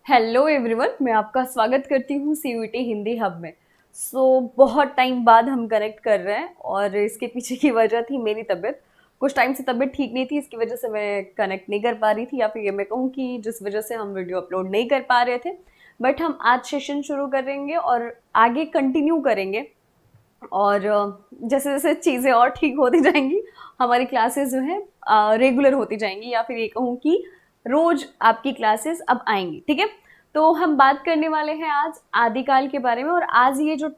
Hello everyone, मैं आपका स्वागत करती हूँ सीयूईटी हिंदी हब में। बहुत टाइम बाद हम कनेक्ट कर रहे हैं और इसके पीछे की वजह थी मेरी तबीयत। कुछ टाइम से तबीयत ठीक नहीं थी, इसकी वजह से मैं कनेक्ट नहीं कर पा रही थी, या फिर ये मैं कहूँ कि जिस वजह से हम वीडियो अपलोड नहीं कर पा रहे थे। बट हम आज सेशन शुरू करेंगे और आगे कंटिन्यू करेंगे। और जैसे जैसे चीज़ें और ठीक होती जाएंगी, हमारी क्लासेस जो है रेगुलर होती जाएंगी, या फिर ये कहूँ कि रोज आपकी क्लासेस अब आएंगी। ठीक है, तो हम बात करने वाले हैं आज आदिकाल के बारे में। और आज ये जो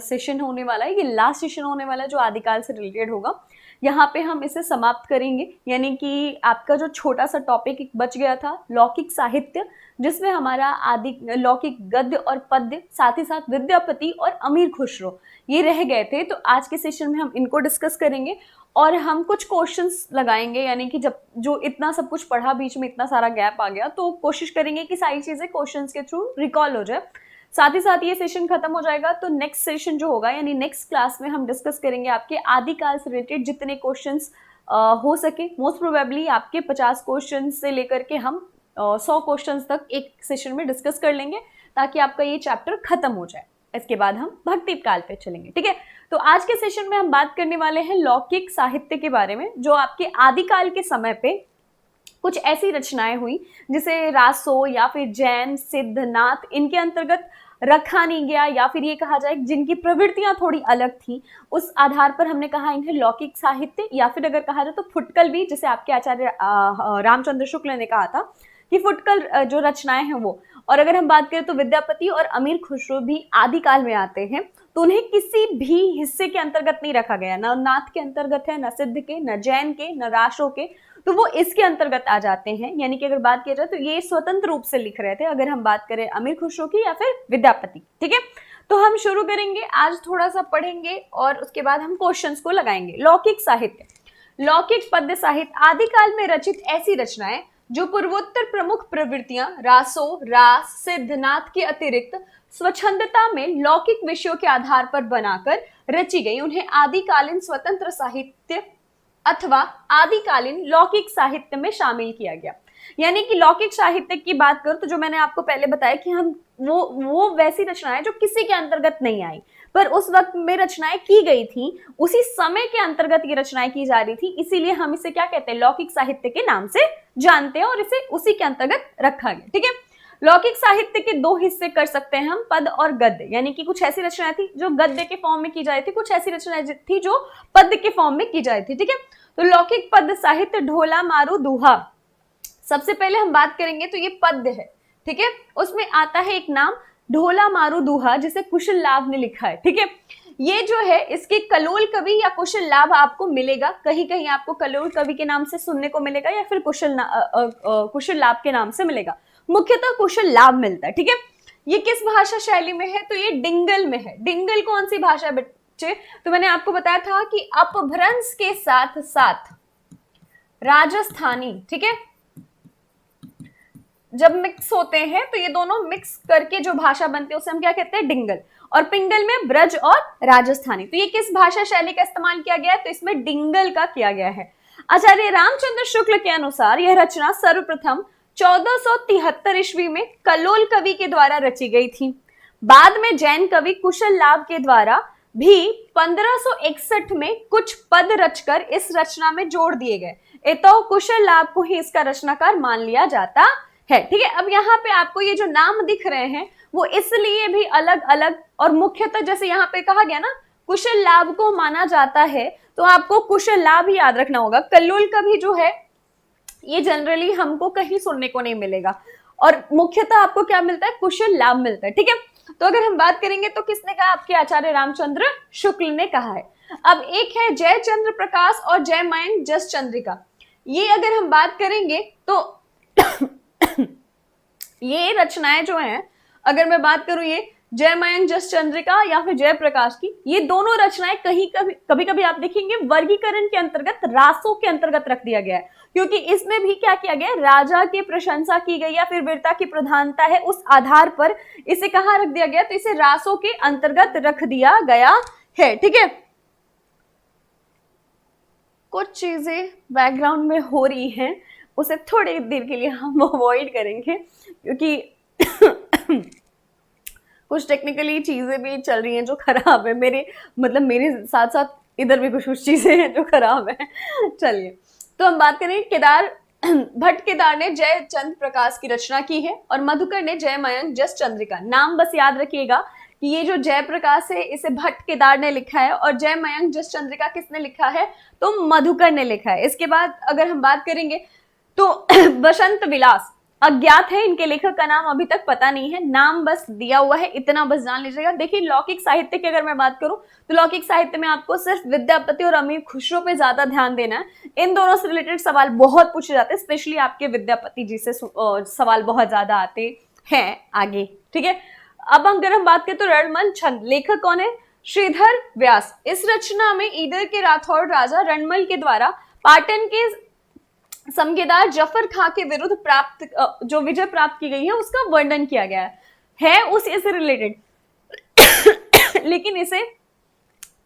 सेशन होने वाला है, ये लास्ट सेशन होने वाला है जो आदिकाल से रिलेटेड होगा। यहाँ पे हम इसे समाप्त करेंगे, यानी कि आपका जो छोटा सा टॉपिक एक बच गया था लौकिक साहित्य, जिसमें हमारा आदि लौकिक गद्य और पद्य, साथ ही साथ विद्यापति और अमीर खुसरो ये रह गए थे। तो आज के सेशन में हम इनको डिस्कस करेंगे और हम कुछ क्वेश्चंस लगाएंगे, यानी कि जब जो इतना सब कुछ पढ़ा, बीच में इतना सारा गैप आ गया, तो कोशिश करेंगे कि सारी चीजें क्वेश्चंस के थ्रू रिकॉल हो जाए। साथ ही साथ ये सेशन खत्म हो जाएगा तो नेक्स्ट सेशन जो होगा, यानी नेक्स्ट क्लास में हम डिस्कस करेंगे आपके आदिकाल से रिलेटेड जितने क्वेश्चंस हो सके। मोस्ट प्रोबेबली आपके 50 क्वेश्चन से लेकर के हम 100 क्वेश्चन तक एक सेशन में डिस्कस कर लेंगे, ताकि आपका ये चैप्टर खत्म हो जाए। इसके बाद हम भक्ति काल पे चलेंगे। ठीक है, तो आज के सेशन में हम बात करने वाले हैं लौकिक साहित्य के बारे में, जो आपके आदिकाल के समय पे कुछ ऐसी रचनाएं हुई जिसे रासो या फिर जैन, सिद्ध, नाथ इनके अंतर्गत रखा नहीं गया, या फिर ये कहा जाए जिनकी प्रवृत्तियां थोड़ी अलग थी, उस आधार पर हमने कहा इन्हें लौकिक साहित्य, या फिर अगर कहा जाए तो फुटकल भी, जिसे आपके आचार्य रामचंद्र शुक्ल ने कहा था कि फुटकल जो रचनाएं हैं वो। और अगर हम बात करें तो विद्यापति और अमीर खुसरो भी आदिकाल में आते हैं, तो उन्हें किसी भी हिस्से के अंतर्गत नहीं रखा गया, न नाथ के अंतर्गत है, न सिद्ध के, न जैन के, न रासो के, तो वो इसके अंतर्गत आ जाते हैं। यानी कि अगर बात किया जाए तो ये स्वतंत्र रूप से लिख रहे थे, अगर हम बात करें अमीर खुसरो की या फिर विद्यापति। ठीक है, तो हम शुरू करेंगे, आज थोड़ा सा पढ़ेंगे और उसके बाद हम क्वेश्चंस को लगाएंगे। लौकिक साहित्य, लौकिक पद्य साहित्य आदिकाल में रचित ऐसी रचनाएं जो पूर्वोत्तर प्रमुख प्रवृत्तियां रासो, रास, सिद्धनाथ के अतिरिक्त स्वच्छंदता में लौकिक विषयों के आधार पर बनाकर रची गई, उन्हें आदिकालीन स्वतंत्र साहित्य अथवा आदिकालीन लौकिक साहित्य में शामिल किया गया। यानी कि लौकिक साहित्य की बात करूं तो जो मैंने आपको पहले बताया कि हम वो वैसी रचनाएं जो किसी के अंतर्गत नहीं आई, पर उस वक्त में रचनाएं की गई थी, उसी समय के अंतर्गत ये रचनाएं की जा रही थी, इसीलिए हम इसे क्या कहते हैं, लौकिक साहित्य के नाम से जानते हैं और इसे उसी के अंतर्गत रखा गया। ठीक है, लौकिक साहित्य के दो हिस्से कर सकते हैं हम, पद और गद्य। यानी कि कुछ ऐसी रचनाएं थी जो गद्य के फॉर्म में की जा रही थी, कुछ ऐसी रचनाएं थी जो पद्य के फॉर्म में की जा रही थी। ठीक है, तो लौकिक पद्य साहित्य ढोला, मारू, दोहा, सबसे पहले हम बात करेंगे तो ये पद्य है। ठीक है, उसमें आता है एक नाम ढोला मारू दोहा, जिसे कुशल लाभ ने लिखा है। ठीक है, ये जो है इसके कलोल कवि या कुशल लाभ आपको मिलेगा, कहीं कहीं आपको कलोल कवि के नाम से सुनने को मिलेगा, या फिर कुशल लाभ के नाम से मिलेगा। मुख्यतः कुशल लाभ मिलता है। ठीक है, ये किस भाषा शैली में है, तो ये डिंगल में है। डिंगल कौन सी भाषा है बच्चे, तो मैंने आपको बताया था कि अपभ्रंश के साथ साथ राजस्थानी, ठीक है, जब मिक्स होते हैं तो ये दोनों मिक्स करके जो भाषा बनती है उसे हम क्या कहते हैं, डिंगल। और पिंगल में ब्रज और राजस्थानी। तो ये किस भाषा शैली का इस्तेमाल किया गया है, तो इसमें डिंगल का किया गया है। आचार्य रामचंद्र शुक्ल के अनुसार यह रचना सर्वप्रथम 1473 ईस्वी में कलोल कवि के द्वारा रची गई थी। बाद में जैन कवि कुशल लाभ के द्वारा भी 1561 में कुछ पद रचकर इस रचना में जोड़ दिए गए। तो कुशल लाभ को ही इसका रचनाकार मान लिया जाता है। ठीक है, अब यहाँ पे आपको ये जो नाम दिख रहे हैं वो इसलिए भी अलग अलग, और मुख्यतः जैसे यहाँ पे कहा गया ना कुशल लाभ को माना जाता है, तो आपको कुशल लाभ ही याद रखना होगा। कल्लूल कवि जो है ये जनरली हमको कहीं सुनने को नहीं मिलेगा, और मुख्यतः आपको क्या मिलता है, कुशल लाभ मिलता है। ठीक है, तो अगर हम बात करेंगे तो किसने कहा, आपके आचार्य रामचंद्र शुक्ल ने कहा है। अब एक है जय चंद्र प्रकाश और जय मयंक जस चंद्रिका। ये अगर हम बात करेंगे तो ये रचनाएं जो हैं, अगर मैं बात करूं ये जय मयंक जस चंद्रिका या फिर जय प्रकाश की, ये दोनों रचनाएं कभी कभी आप देखेंगे वर्गीकरण के अंतर्गत रासों के अंतर्गत रख दिया गया है, क्योंकि इसमें भी क्या किया गया, राजा की प्रशंसा की गई या फिर वीरता की प्रधानता है, उस आधार पर इसे कहां रख दिया गया, तो इसे रासों के अंतर्गत रख दिया गया है। ठीक है, कुछ चीजें बैकग्राउंड में हो रही हैं, उसे थोड़ी देर के लिए हम अवॉइड करेंगे, क्योंकि कुछ टेक्निकली चीजें भी चल रही हैं जो खराब है, मेरे मतलब मेरे साथ साथ इधर भी कुछ कुछ चीजें हैं जो खराब है। चलिए, तो हम बात करें केदार भट्ट केदार ने जय चंद्र प्रकाश की रचना की है और मधुकर ने जय मयंक जस चंद्रिका। नाम बस याद रखिएगा कि ये जो जय प्रकाश है इसे भट्ट केदार ने लिखा है और जय मयंक जस चंद्रिका किसने लिखा है, तो मधुकर ने लिखा है। इसके बाद अगर हम बात करेंगे तो बसंत विलास अज्ञात है, इनके लेखक का नाम अभी तक पता नहीं है, नाम बस दिया हुआ है, इतना बस जान लीजिएगा। देखिए लौकिक साहित्य की अगर मैं बात करूं तो लौकिक साहित्य में आपको सिर्फ विद्यापति और अमीर खुसरो पे ज्यादा ध्यान देना है। इन दोनों से रिलेटेड सवाल बहुत पूछे जाते हैं, स्पेशली आपके विद्यापति जी से सवाल बहुत ज्यादा आते हैं आगे, ठीक है। अब अगर हम बात करें तो रणमल छंद, लेखक कौन है, श्रीधर व्यास। इस रचना में ईदर के राठौड़ राजा रणमल के द्वारा पाटन के समगेदार जफर खां के विरुद्ध प्राप्त जो विजय प्राप्त की गई है उसका वर्णन किया गया है उसी से रिलेटेड लेकिन इसे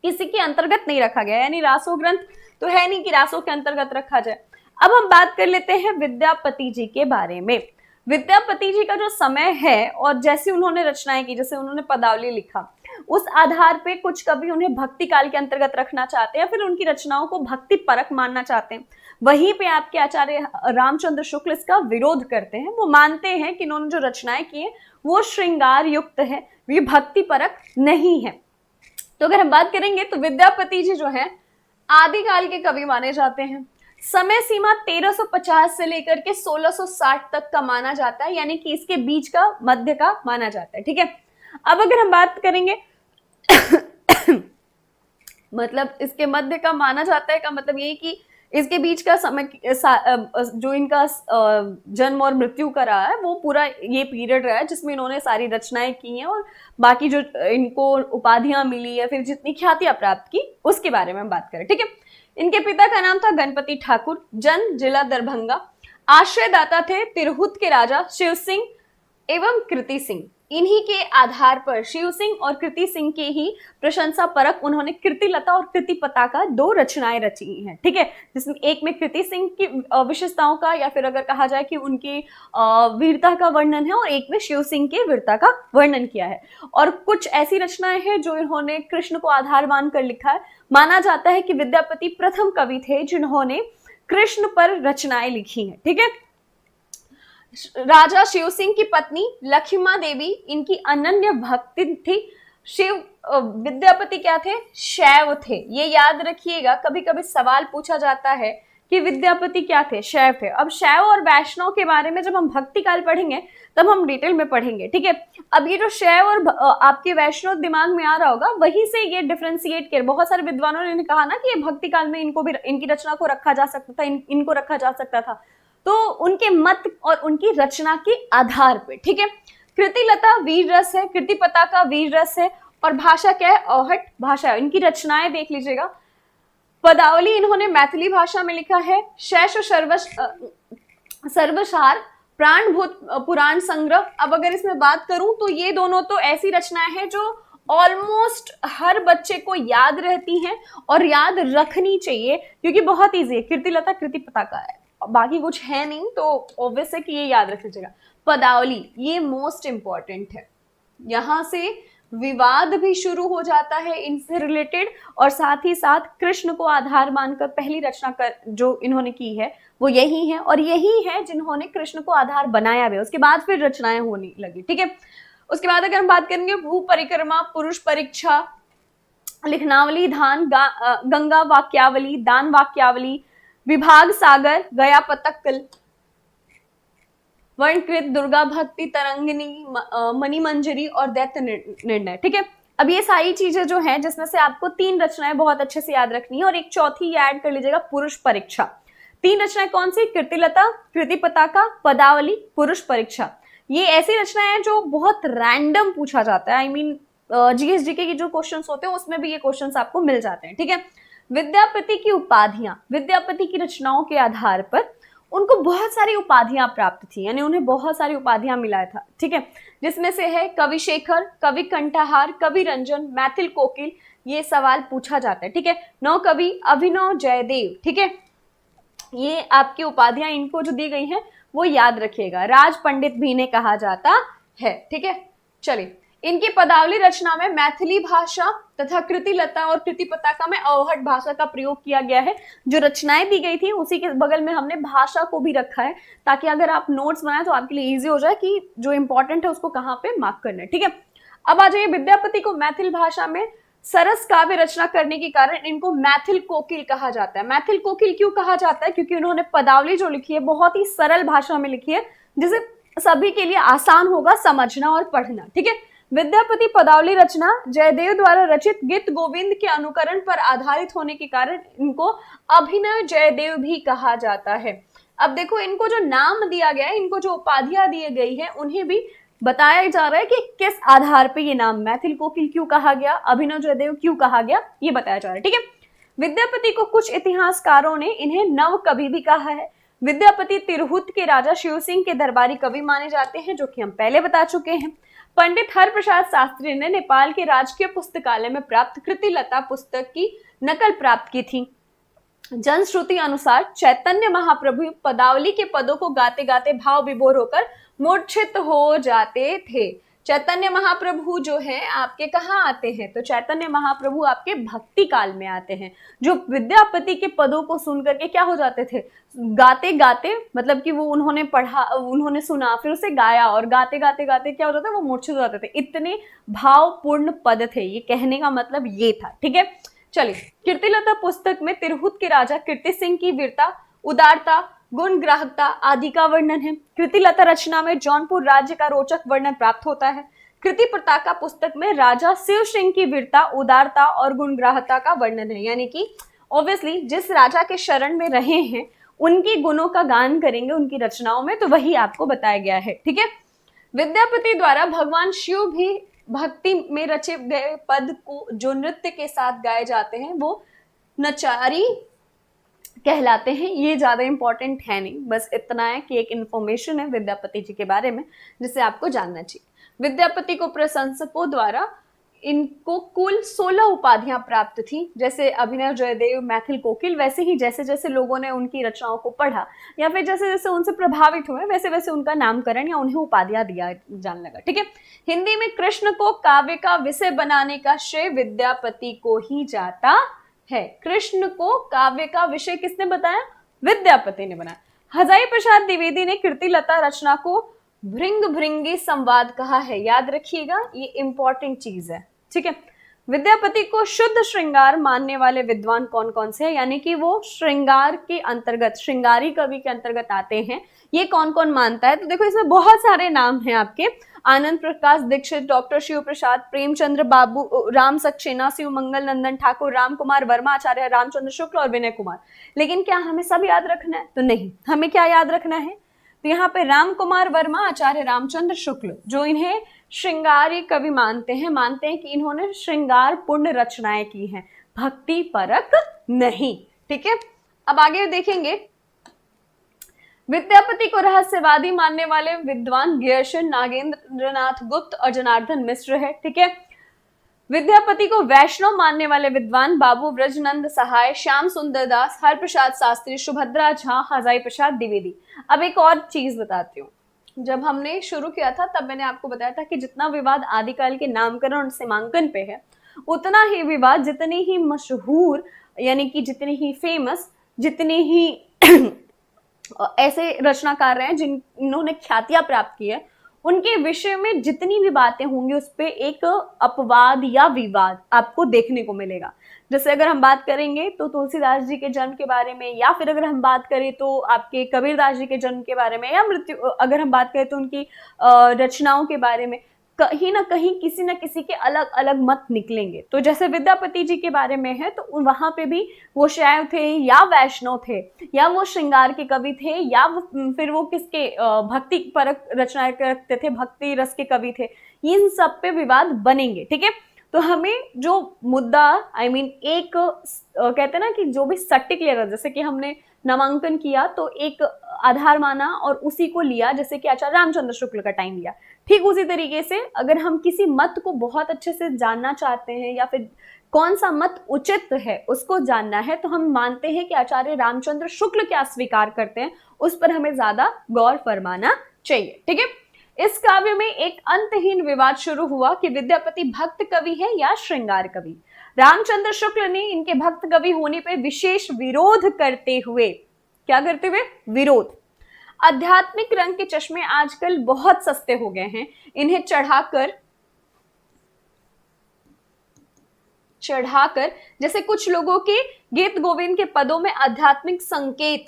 किसी के अंतर्गत नहीं रखा गया, यानी रासो ग्रंथ तो है नहीं कि रासो के अंतर्गत रखा जाए। अब हम बात कर लेते हैं विद्यापति जी के बारे में। विद्यापति जी का जो समय है और जैसी उन्होंने रचनाएं की, जैसे उन्होंने पदावली लिखा, उस आधार पे कुछ कवि उन्हें भक्ति काल के अंतर्गत रखना चाहते हैं या फिर उनकी रचनाओं को भक्ति परक मानना चाहते हैं। वहीं पे आपके आचार्य रामचंद्र शुक्ल इसका विरोध करते हैं। वो मानते हैं कि इन्होंने जो रचनाएं की है वो श्रृंगार युक्त है, ये भक्ति परक नहीं है। तो अगर हम बात करेंगे तो विद्यापति जी जो है आदिकाल के कवि माने जाते हैं। समय सीमा 1350 से लेकर के 1660 तक का माना जाता है, यानी कि इसके बीच का मध्य का माना जाता है, ठीक है। अब अगर हम बात करेंगे मतलब इसके मध्य का माना जाता है का मतलब यही कि इसके बीच का समय जो इनका जन्म और मृत्यु का रहा है वो पूरा ये पीरियड रहा है जिसमें इन्होंने सारी रचनाएं की हैं और बाकी जो इनको उपाधियां मिली या फिर जितनी ख्यातियां प्राप्त की उसके बारे में हम बात करें, ठीक है। इनके पिता का नाम था गणपति ठाकुर, जन्म जिला दरभंगा, आश्रयदाता थे तिरहुत के राजा शिव सिंह एवं कृति सिंह। इन्हीं के आधार पर शिव सिंह और कृति सिंह के ही प्रशंसा परक उन्होंने कृतिलता और कृति पताका दो रचनाएं रची हैं, ठीक है, जिसमें एक में कृति सिंह की विशेषताओं का या फिर अगर कहा जाए कि उनकी वीरता का वर्णन है और एक में शिव सिंह की वीरता का वर्णन किया है। और कुछ ऐसी रचनाएं हैं जो इन्होंने कृष्ण को आधार मानकर लिखा है। माना जाता है कि विद्यापति प्रथम कवि थे जिन्होंने कृष्ण पर रचनाएं लिखी हैं, ठीक है। राजा शिव सिंह की पत्नी लक्ष्मा देवी इनकी अनन्य भक्ति थी। शिव विद्यापति क्या थे, शैव थे, ये याद रखिएगा। कभी कभी सवाल पूछा जाता है कि विद्यापति क्या थे, शैव थे। अब शैव और वैष्णव के बारे में जब हम भक्ति काल पढ़ेंगे तब हम डिटेल में पढ़ेंगे, ठीक है। अब ये जो शैव और आपके वैष्णव दिमाग में आ रहा होगा, वहीं से ये डिफरेंशिएट कर बहुत सारे विद्वानों ने कहा ना कि ये भक्ति काल में इनको भी इनकी रचना को रखा जा सकता था, इनको रखा जा सकता था, तो उनके मत और उनकी रचना के आधार पे, ठीक है। कृतिलता वीर रस है, कृति पताका वीर रस है और भाषा क्या है, अवहट भाषा है। इनकी रचनाएं देख लीजिएगा। पदावली इन्होंने मैथिली भाषा में लिखा है। शैश सर्वसार प्राणभूत पुराण संग्रह। अब अगर इसमें बात करूं तो ये दोनों तो ऐसी रचनाएं हैं जो ऑलमोस्ट हर बच्चे को याद रहती हैं और याद रखनी चाहिए क्योंकि बहुत ईजी है। कृतिलता कृति पताका है, बाकी कुछ है नहीं, तो ऑब्वियस है कि ये याद रख लीजिएगा। पदावली ये मोस्ट इंपॉर्टेंट है, यहां से विवाद भी शुरू हो जाता है इनसे रिलेटेड और साथ ही साथ कृष्ण को आधार मानकर पहली रचना कर जो इन्होंने की है वो यही है और यही है जिन्होंने कृष्ण को आधार बनाया भी। उसके बाद फिर रचनाएं होने लगी, ठीक है। उसके बाद अगर हम बात करेंगे भू परिक्रमा, पुरुष परीक्षा, लिखनावली, धान गंगा वाक्यावली, दान वाक्यावली, विभाग सागर, गया पतक्कल, वर्णकृत, दुर्गा भक्ति, तरंगिनी, मणि मंजरी और दैत्य निर्णय, ठीक है। अब ये सारी चीजें जो हैं जिसमें से आपको तीन रचनाएं बहुत अच्छे से याद रखनी है और एक चौथी ऐड कर लीजिएगा, पुरुष परीक्षा। तीन रचनाएं कौन सी, कृतिलता, कृति पताका, पदावली, पुरुष परीक्षा। ये ऐसी रचनाएं हैं जो बहुत रैंडम पूछा जाता है, आई मीन जीएसजीके की जो क्वेश्चंस होते हैं उसमें भी ये क्वेश्चंस आपको मिल जाते हैं, ठीक है। विद्यापति की उपाधियां, विद्यापति की रचनाओं के आधार पर उनको बहुत सारी उपाधियां प्राप्त थी, यानी उन्हें बहुत सारी उपाधियां मिला था, ठीक है। जिसमें से है कवि शेखर, कवि कंठाहार, कवि रंजन, मैथिल कोकिल। ये सवाल पूछा जाता है, ठीक है। नौ कवि, अभिनव जयदेव, ठीक है। ये आपकी उपाधियां इनको जो दी गई हैं वो याद रखिएगा। राज पंडित भी इन्हें कहा जाता है। ठीक है, चलिए, इनकी पदावली रचना में मैथिली भाषा तथा कृतिलता और कृतिपताका में अवहट भाषा का प्रयोग किया गया है। जो रचनाएं दी गई थी उसी के बगल में हमने भाषा को भी रखा है, ताकि अगर आप नोट्स बनाए तो आपके लिए इजी हो जाए कि जो इंपॉर्टेंट है उसको कहाँ पे मार्क करना है। ठीक है, अब आ जाइए, विद्यापति को मैथिल भाषा में सरस काव्य रचना करने के कारण इनको मैथिल कोकिल कहा जाता है। मैथिल कोकिल क्यों कहा जाता है? क्योंकि उन्होंने पदावली जो लिखी है बहुत ही सरल भाषा में लिखी है, जिसे सभी के लिए आसान होगा समझना और पढ़ना। ठीक है, विद्यापति पदावली रचना जयदेव द्वारा रचित गीत गोविंद के अनुकरण पर आधारित होने के कारण इनको अभिनव जयदेव भी कहा जाता है। अब देखो, इनको जो नाम दिया गया है, इनको जो उपाधियां दी गई है, उन्हें भी बताया जा रहा है कि किस आधार पे ये नाम मैथिल कोकिल क्यों कहा गया, अभिनव जयदेव क्यों कहा गया, ये बताया जा रहा है। ठीक है, विद्यापति को कुछ इतिहासकारों ने इन्हें नव कवि भी कहा है। विद्यापति तिरहुत के राजा शिव सिंह के दरबारी कवि माने जाते हैं, जो कि हम पहले बता चुके हैं। पंडित हरप्रसाद शास्त्री ने नेपाल के राजकीय पुस्तकालय में प्राप्त कृतिलता पुस्तक की नकल प्राप्त की थी। जनश्रुति अनुसार चैतन्य महाप्रभु पदावली के पदों को गाते गाते भाव विभोर होकर मूर्छित हो जाते थे। चैतन्य महाप्रभु जो है आपके कहाँ आते हैं? तो चैतन्य महाप्रभु आपके भक्ति काल में आते हैं, जो विद्यापति के पदों को सुन करके क्या हो जाते थे, गाते गाते, मतलब कि वो उन्होंने पढ़ा, उन्होंने सुना, फिर उसे गाया, और गाते गाते गाते क्या हो जाता है, वो मूर्छित हो जाते थे। इतने भावपूर्ण पद थे, ये कहने का मतलब ये था। ठीक है, चलिए, कीर्तिलता पुस्तक में तिरहुत के राजा कीर्ति सिंह की वीरता, उदारता, गुण ग्राहकता आदि का वर्णन है। कृतिलता रचना में जौनपुर राज्य का रोचक वर्णन प्राप्त होता है। कृति पताका पुस्तक में राजा शिव सिंह की वीरता, उदारता और गुण ग्राहकता का वर्णन है। यानी कि ऑब्वियसली जिस राजा के शरण में रहे हैं उनके गुणों का गान करेंगे उनकी रचनाओं में, तो वही आपको बताया गया है। ठीक है, विद्यापति द्वारा भगवान शिव भी भक्ति में रचे गए पद को जो नृत्य के साथ गाए जाते हैं वो नचारी कहलाते हैं। ये ज्यादा इंपॉर्टेंट है नहीं, बस इतना है कि एक इंफॉर्मेशन है विद्यापति जी के बारे में जिसे आपको जानना चाहिए। विद्यापति को प्रशंसकों द्वारा इनको कुल 16 उपाधियां प्राप्त थी। जैसे अभिनव जयदेव, मैथिल कोकिल, वैसे ही जैसे जैसे लोगों ने उनकी रचनाओं को पढ़ा या फिर जैसे जैसे उनसे प्रभावित हुए, वैसे वैसे उनका नामकरण या उन्हें उपाधियां दिया जाने लगा। ठीक है, हिंदी में कृष्ण को काव्य का विषय बनाने का श्रेय विद्यापति को ही जाता है। कृष्ण को काव्य का विषय किसने बताया? विद्यापति ने बनाया। हजारी प्रसाद द्विवेदी ने कृतिलता रचना को भृंग भृंगी संवाद कहा है। याद रखिएगा, ये इंपॉर्टेंट चीज है। ठीक है, विद्यापति को शुद्ध श्रृंगार मानने वाले विद्वान कौन कौन से हैं, यानी कि वो श्रृंगार के अंतर्गत, श्रृंगारी कवि के अंतर्गत आते हैं, ये कौन कौन मानता है? तो देखो, इसमें बहुत सारे नाम हैं आपके। आनंद प्रकाश दीक्षित, डॉक्टर शिव प्रसाद, प्रेमचंद्र बाबू, राम सक्सेना, शिव मंगल नंदन ठाकुर, राम कुमार वर्मा, आचार्य रामचंद्र शुक्ल और विनय कुमार। लेकिन क्या हमें सब याद रखना है? तो नहीं, हमें क्या याद रखना है? तो यहाँ पे राम कुमार वर्मा, आचार्य रामचंद्र शुक्ल, जो इन्हें श्रृंगारी कवि मानते हैं कि इन्होंने श्रृंगार पूर्ण रचनाएं की हैं, भक्ति परक नहीं। ठीक है, अब आगे देखेंगे। विद्यापति को रहस्यवादी मानने वाले विद्वान गियर्शन, नागेंद्रनाथ गुप्त और जनार्दन मिश्र है। ठीक है, विद्यापति को वैष्णव मानने वाले विद्वान बाबू ब्रजनंद सहाय, श्याम सुंदर दास, हरप्रसाद शास्त्री, सुभद्रा झा, हजारी प्रसाद द्विवेदी। अब एक और चीज बताती हूँ, जब हमने शुरू किया था तब मैंने आपको बताया था कि जितना विवाद आदिकाल के नामकरण और सीमांकन पे है, उतना ही विवाद जितनी ही मशहूर, यानी कि जितनी ही फेमस, जितनी ही ऐसे रचनाकार हैं जिन्होंने ख्यातियां प्राप्त की है, उनके विषय में जितनी भी बातें होंगी उस पर एक अपवाद या विवाद आपको देखने को मिलेगा। जैसे अगर हम बात करेंगे तो तुलसीदास जी के जन्म के बारे में, या फिर अगर हम बात करें तो आपके कबीरदास जी के जन्म के बारे में, या मृत्यु, अगर हम बात करें तो उनकी रचनाओं के बारे में, कहीं ना कहीं किसी न किसी के अलग अलग मत निकलेंगे। तो जैसे विद्यापति जी के बारे में है तो वहां पे भी वो शैव थे या वैष्णव थे, या वो श्रृंगार के कवि थे, या फिर वो किसके भक्ति परक रचनाएं करते थे, भक्ति रस के कवि थे। इन सब पे विवाद बनेंगे। ठीक है, तो हमें जो मुद्दा एक कहते हैं ना कि जो भी सटीक लिया, जैसे कि हमने नामांकन किया तो एक आधार माना और उसी को लिया, जैसे कि आचार्य रामचंद्र शुक्ल का टाइम लिया। ठीक उसी तरीके से अगर हम किसी मत को बहुत अच्छे से जानना चाहते हैं या फिर कौन सा मत उचित है उसको जानना है, तो हम मानते हैं कि आचार्य रामचंद्र शुक्ल क्या स्वीकार करते हैं उस पर हमें ज्यादा गौर फरमाना चाहिए। ठीक है, इस काव्य में एक अंतहीन विवाद शुरू हुआ कि विद्यापति भक्त कवि है या श्रृंगार कवि। रामचंद्र शुक्ल ने इनके भक्त कवि होने पर विशेष विरोध करते हुए, क्या करते हुए? विरोध। आध्यात्मिक रंग के चश्मे आजकल बहुत सस्ते हो गए हैं, इन्हें चढ़ाकर जैसे कुछ लोगों के गीत गोविंद के पदों में आध्यात्मिक संकेत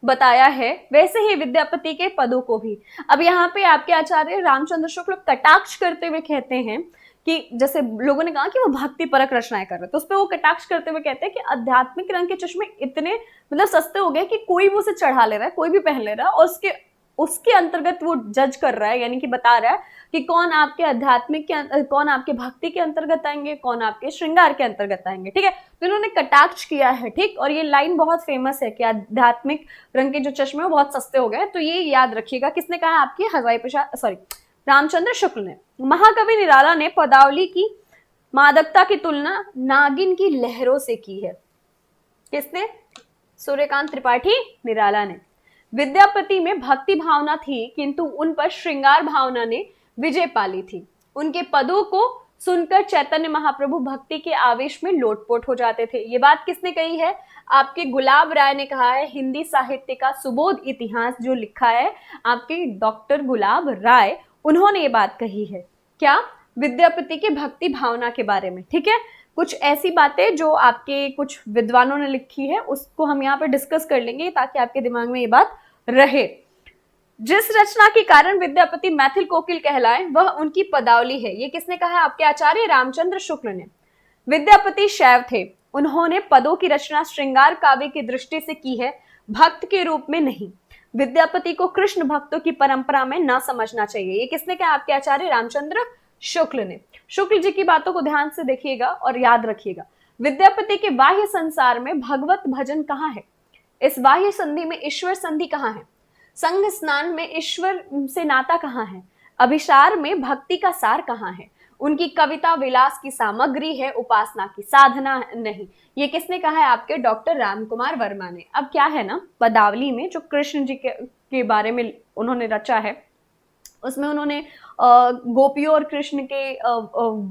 बताया है, वैसे ही विद्यापति के पदों को भी। अब यहाँ पे आपके आचार्य रामचंद्र शुक्ल कटाक्ष करते हुए कहते हैं कि जैसे लोगों ने कहा कि वो भक्ति परक रचनाएं कर रहे हैं, तो उस पर वो कटाक्ष करते हुए कहते हैं कि आध्यात्मिक रंग के चश्मे इतने मतलब सस्ते हो गए कि कोई भी उसे चढ़ा ले रहा है, कोई भी पहन ले रहा है, और उसके अंतर्गत वो जज कर रहा है, यानी कि बता रहा है कि कौन आपके आध्यात्मिक के, कौन आपके भक्ति के अंतर्गत आएंगे, कौन आपके श्रृंगार के अंतर्गत आएंगे। ठीक है, तो इन्होंने कटाक्ष किया है। ठीक, और ये लाइन बहुत फेमस है कि आध्यात्मिक रंग के जो चश्मे वो बहुत सस्ते हो गए। तो ये याद रखिएगा, किसने कहा? आपके हजाई प्रसाद, सॉरी, रामचंद्र शुक्ल ने। महाकवि निराला ने पदावली की मादकता की तुलना नागिन की लहरों से की है। किसने? सूर्यकांत त्रिपाठी निराला ने। विद्यापति में भक्ति भावना थी, किंतु उन पर श्रृंगार भावना ने विजय पाली थी। उनके पदों को सुनकर चैतन्य महाप्रभु भक्ति के आवेश में लोटपोट हो जाते थे। ये बात किसने कही है? आपके गुलाब राय ने कहा है। हिंदी साहित्य का सुबोध इतिहास जो लिखा है आपके डॉक्टर गुलाब राय, उन्होंने ये बात कही है। क्या? विद्यापति की भक्ति भावना के बारे में। ठीक है, कुछ ऐसी बातें जो आपके कुछ विद्वानों ने लिखी है उसको हम यहाँ पे डिस्कस कर लेंगे ताकि आपके दिमाग में ये बात रहे। जिस रचना के कारण विद्यापति मैथिल कोकिल कहलाए वह उनकी पदावली है। ये किसने कहा? आपके आचार्य रामचंद्र शुक्ल ने। विद्यापति शैव थे, उन्होंने पदों की रचना श्रृंगार काव्य की दृष्टि से की है, भक्त के रूप में नहीं। विद्यापति को कृष्ण भक्तों की परंपरा में न समझना चाहिए। ये किसने कहा? आपके आचार्य रामचंद्र शुक्ल ने। शुक्ल जी की बातों को ध्यान से देखिएगा और याद रखिएगा। विद्यापति के बाह्य संसार में भगवत भजन कहाँ है? इस बाह्य संधि में ईश्वर संधि कहाँ है? संघ स्नान में ईश्वर से नाता कहाँ है? अभिसार में भक्ति का सार कहाँ है? उनकी कविता विलास की सामग्री है, उपासना की साधना नहीं। ये किसने कहा है? आपके डॉक्टर रामकुमार वर्मा ने। अब क्या है ना, पदावली में जो कृष्ण जी के बारे में उन्होंने रचा है उसमें उन्होंने गोपियों और कृष्ण के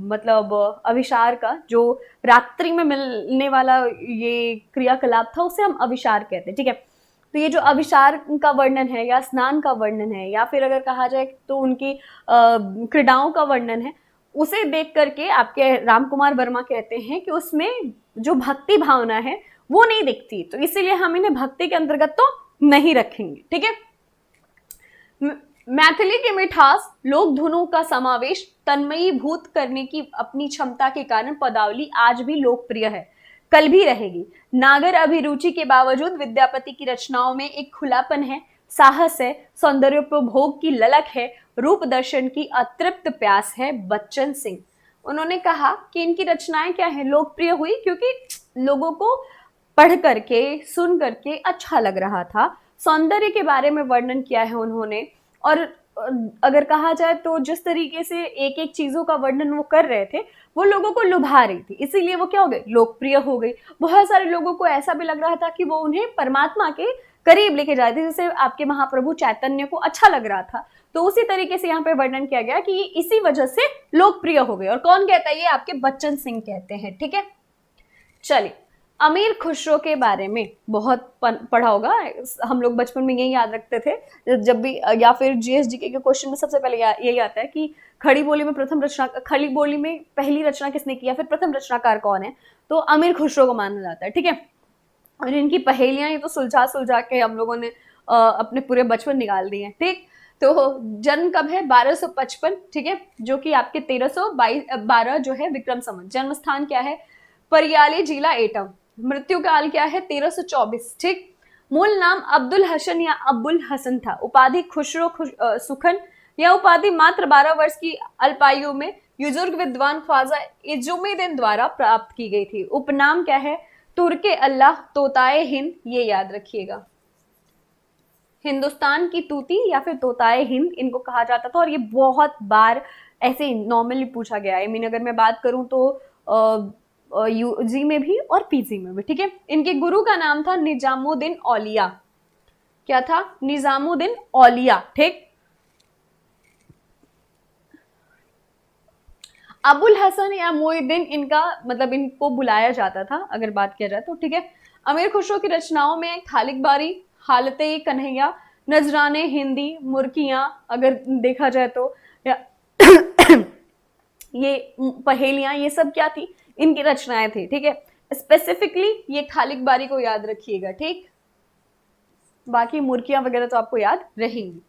मतलब अभिसार का, जो रात्रि में मिलने वाला ये क्रियाकलाप था उसे हम अभिसार कहते हैं। ठीक है, तो ये जो अभिसार का वर्णन है या स्नान का वर्णन है या फिर अगर कहा जाए तो उनकी क्रीड़ाओं का वर्णन है, उसे देख करके आपके रामकुमार वर्मा कहते हैं कि उसमें जो भक्ति भावना है वो नहीं दिखती, तो इसीलिए हम इन्हें भक्ति के अंतर्गत तो नहीं रखेंगे। ठीक है, मैथिली की मिठास, लोक धुनों का समावेश, तन्मयी भूत करने की अपनी क्षमता के कारण पदावली आज भी लोकप्रिय है, कल भी रहेगी। नागर अभिरुचि के बावजूद विद्यापति की रचनाओं में एक खुलापन है, साहस है, सौंदर्योपभोग की ललक है, रूप दर्शन की अतृप्त प्यास है। बच्चन सिंह, उन्होंने कहा कि इनकी रचनाएं क्या है, लोकप्रिय हुई क्योंकि लोगों को पढ़ करके सुन करके अच्छा लग रहा था। सौंदर्य के बारे में वर्णन किया है उन्होंने, और अगर कहा जाए तो जिस तरीके से एक एक चीजों का वर्णन वो कर रहे थे वो लोगों को लुभा रही थी, इसीलिए वो क्या हो गई, लोकप्रिय हो गई। बहुत सारे लोगों को ऐसा भी लग रहा था कि वो उन्हें परमात्मा के करीब लेके जाते, जैसे आपके महाप्रभु चैतन्य को अच्छा लग रहा था, तो उसी तरीके से यहाँ पे वर्णन किया गया कि ये इसी वजह से लोकप्रिय हो गए। और कौन कहता है? ये आपके बच्चन सिंह कहते हैं। ठीक है, चलिए, अमीर खुसरो के बारे में बहुत पढ़ा होगा, हम लोग बचपन में यही याद रखते थे जब भी, या फिर जीएसजीके के क्वेश्चन में सबसे पहले यही आता है कि खड़ी बोली में खड़ी बोली में पहली रचना किसने किया, फिर प्रथम रचनाकार कौन है, तो अमीर खुसरो को माना जाता है। ठीक है, और इनकी पहेलियां ये तो सुलझा के हम लोगों ने अपने पूरे बचपन निकाल दिए हैं। ठीक, तो जन्म कब है? 1255। ठीक है, जो कि आपके 1312 जो है विक्रम संवत। जन्म स्थान क्या है? परियाली जिला एटा। मृत्यु काल क्या है? 1324। ठीक, मूल नाम अब्दुल हसन या अब्बुल हसन था। उपाधि खुसरो सुखन, यह उपाधि मात्र 12 वर्ष की अल्पायु में युजुर्ग विद्वान ख्वाजा इजुमुद्दीन द्वारा प्राप्त की गई थी। उपनाम क्या है? तुर्के अल्लाह, तोताए हिंद, ये याद रखिएगा। हिंदुस्तान की तूती या फिर तोताए हिंद इनको कहा जाता था, और ये बहुत बार ऐसे नॉर्मली पूछा गया है। अगर मैं बात करूं तो यूजी में भी और पीजी में भी। ठीक है, इनके गुरु का नाम था निजामुद्दीन औलिया। क्या था? निजामुद्दीन औलिया। ठीक, अबुल हसन या मोइनुद्दीन इनका मतलब इनको बुलाया जाता था अगर बात किया जाए तो, ठीक है। अमीर खुसरो की रचनाओं में खालिक बारी, हालते कन्हैया, नजराने हिंदी, मुर्कियां अगर देखा जाए तो, या ये पहेलियां, ये सब क्या थी, इनकी रचनाएं थी, ठीक है। स्पेसिफिकली ये खालिक बारी को याद रखिएगा, ठीक। बाकी मुर्कियां वगैरह तो आपको याद रहेंगी।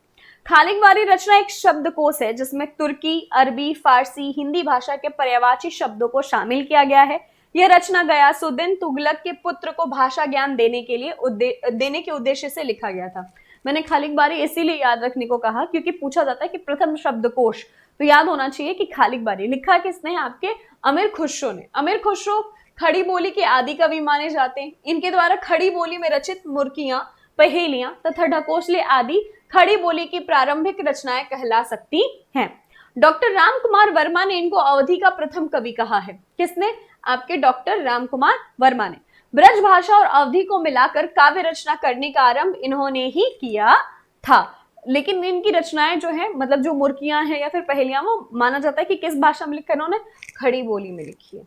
खालिक बारी रचना एक शब्दकोश है जिसमें तुर्की, अरबी, फारसी, हिंदी भाषा के पर्यायवाची शब्दों को शामिल किया गया है। यह रचना गयासुद्दीन तुगलक के पुत्र को भाषा ज्ञान देने के उद्देश्य से लिखा गया था। मैंने खालिक बारी इसीलिए याद रखने को कहा क्योंकि पूछा जाता है कि प्रथम शब्दकोश, तो याद होना चाहिए कि खालिक बारी लिखा किसने, आपके अमीर खुसरो ने। अमीर खुसरो खड़ी बोली के आदि कवि माने जाते हैं। इनके द्वारा खड़ी बोली में रचित मुर्कियां, पहेलियां तथा ढकोसले आदि खड़ी बोली की प्रारंभिक रचनाएं कहला सकती हैं। डॉक्टर राम कुमार वर्मा ने इनको अवधि का प्रथम कवि कहा है। किसने, आपके डॉक्टर राम कुमार वर्मा ने। ब्रज भाषा और अवधि को मिलाकर काव्य रचना करने का आरंभ इन्होंने ही किया था। लेकिन इनकी रचनाएं जो है, मतलब जो मुर्कियां हैं या फिर पहेलियां, वो माना जाता है कि किस भाषा में लिखकर इन्होंने, खड़ी बोली में लिखी है।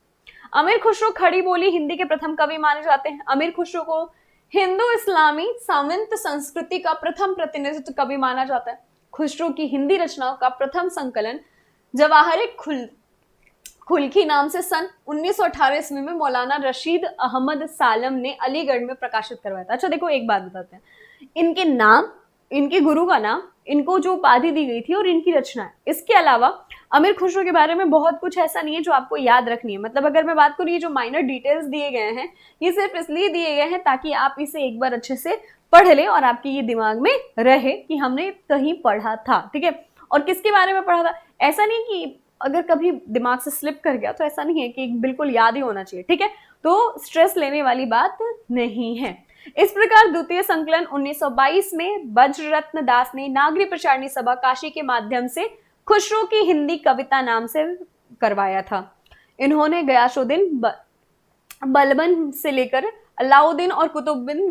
अमीर खुसरो खड़ी बोली हिंदी के प्रथम कवि माने जाते हैं। अमीर खुसरो को हिंदू इस्लामी सामंत संस्कृति का प्रथम प्रतिनिधित्व कवि माना जाता है। खुसरो की हिंदी रचनाओं का प्रथम संकलन जवाहर खुल्की नाम से सन 1918 ईस्वी में मौलाना रशीद अहमद सालम ने अलीगढ़ में प्रकाशित करवाया था। अच्छा देखो, एक बात बताते हैं, इनके नाम, इनके गुरु का नाम, इनको जो उपाधि दी गई थी और इनकी रचना, इसके अलावा अमीर खुसरो के बारे में बहुत कुछ ऐसा नहीं है जो आपको याद रखनी है। मतलब अगर मैं बात करूँ, ये जो माइनर डिटेल्स दिए गए हैं, ये सिर्फ इसलिए दिए गए हैं ताकि आप इसे एक बार अच्छे से पढ़ ले और आपके ये दिमाग में रहे कि हमने कहीं पढ़ा था, ठीक है। और किसके बारे में पढ़ा था, ऐसा नहीं कि अगर कभी दिमाग से स्लिप कर गया तो ऐसा नहीं है कि बिल्कुल याद ही होना चाहिए, ठीक है। तो स्ट्रेस लेने वाली बात नहीं है। इस प्रकार द्वितीय संकलन 1922 में वज्ररत्न दास ने नागरी प्रचारणी सभा काशी के माध्यम से खुसरो की हिंदी कविता नाम से करवाया था। इन्होंने गयासुद्दीन बलबन से लेकर अलाउद्दीन और कुतुबुद्दीन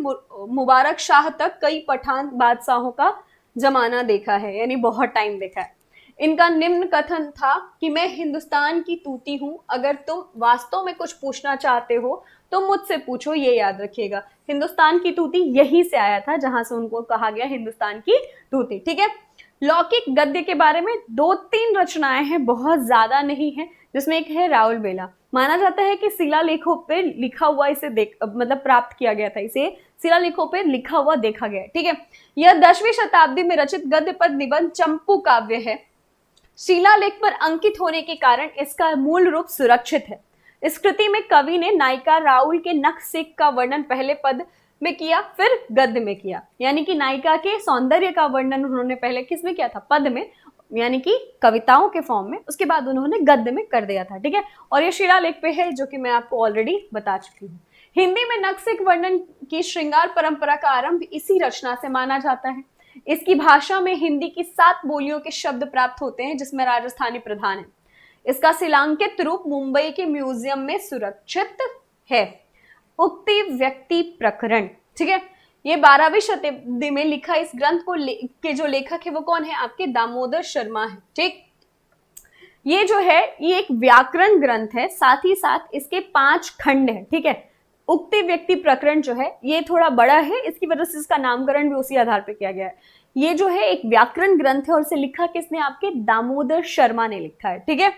मुबारक शाह तक कई पठान बादशाहों का जमाना देखा है, यानी बहुत टाइम देखा है। इनका निम्न कथन था कि मैं हिंदुस्तान की तूती हूं, अगर तुम वास्तव में कुछ पूछना चाहते हो तो मुझसे पूछो, ये याद रखिएगा। हिंदुस्तान की तूती यहीं से आया था जहां से उनको कहा गया हिंदुस्तान की तूती, ठीक है। लौकिक गद्य के बारे में 2-3 रचनाएं हैं, बहुत ज्यादा नहीं है, जिसमें एक है राउल बेला। माना जाता है कि शिलालेखों पे लिखा हुआ इसे मतलब प्राप्त किया गया था, इसे शिलालेखों पे लिखा हुआ देखा गया, ठीक है। यह 10वीं शताब्दी में रचित गद्य पद निबंध चंपू काव्य है। शिलालेख पर अंकित होने के कारण इसका मूल रूप सुरक्षित है। इस कृति में कवि ने नायिका राउल के नख सिक का वर्णन पहले पद में किया, फिर गद्य में किया। यानी कि नायिका के सौंदर्य का वर्णन उन्होंने पहले किस में किया था, पद में, यानी कि कविताओं के फॉर्म में, उसके बाद उन्होंने गद्य में कर दिया था, ठीक है। और ये शिलालेख पे है जो कि मैं आपको ऑलरेडी बता चुकी हूँ। हिंदी में नक्सिक वर्णन की श्रृंगार परंपरा का आरंभ इसी रचना से माना जाता है। इसकी भाषा में हिंदी की 7 बोलियों के शब्द प्राप्त होते हैं, जिसमें राजस्थानी प्रधान है। इसका शिलांकित रूप मुंबई के म्यूजियम में सुरक्षित है। उक्ति व्यक्ति प्रकरण, ठीक है। ये 12वीं शताब्दी में लिखा इस ग्रंथ को के जो लेखक है वो कौन है, आपके दामोदर शर्मा है, ठीक। ये जो है ये एक व्याकरण ग्रंथ है, साथ ही साथ इसके 5 खंड है, ठीक है। उक्ति व्यक्ति प्रकरण जो है ये थोड़ा बड़ा है, इसकी वजह से इसका नामकरण भी उसी आधार पर किया गया है। ये जो है एक व्याकरण ग्रंथ है और इसे लिखा किसने, आपके दामोदर शर्मा ने लिखा है, ठीक है।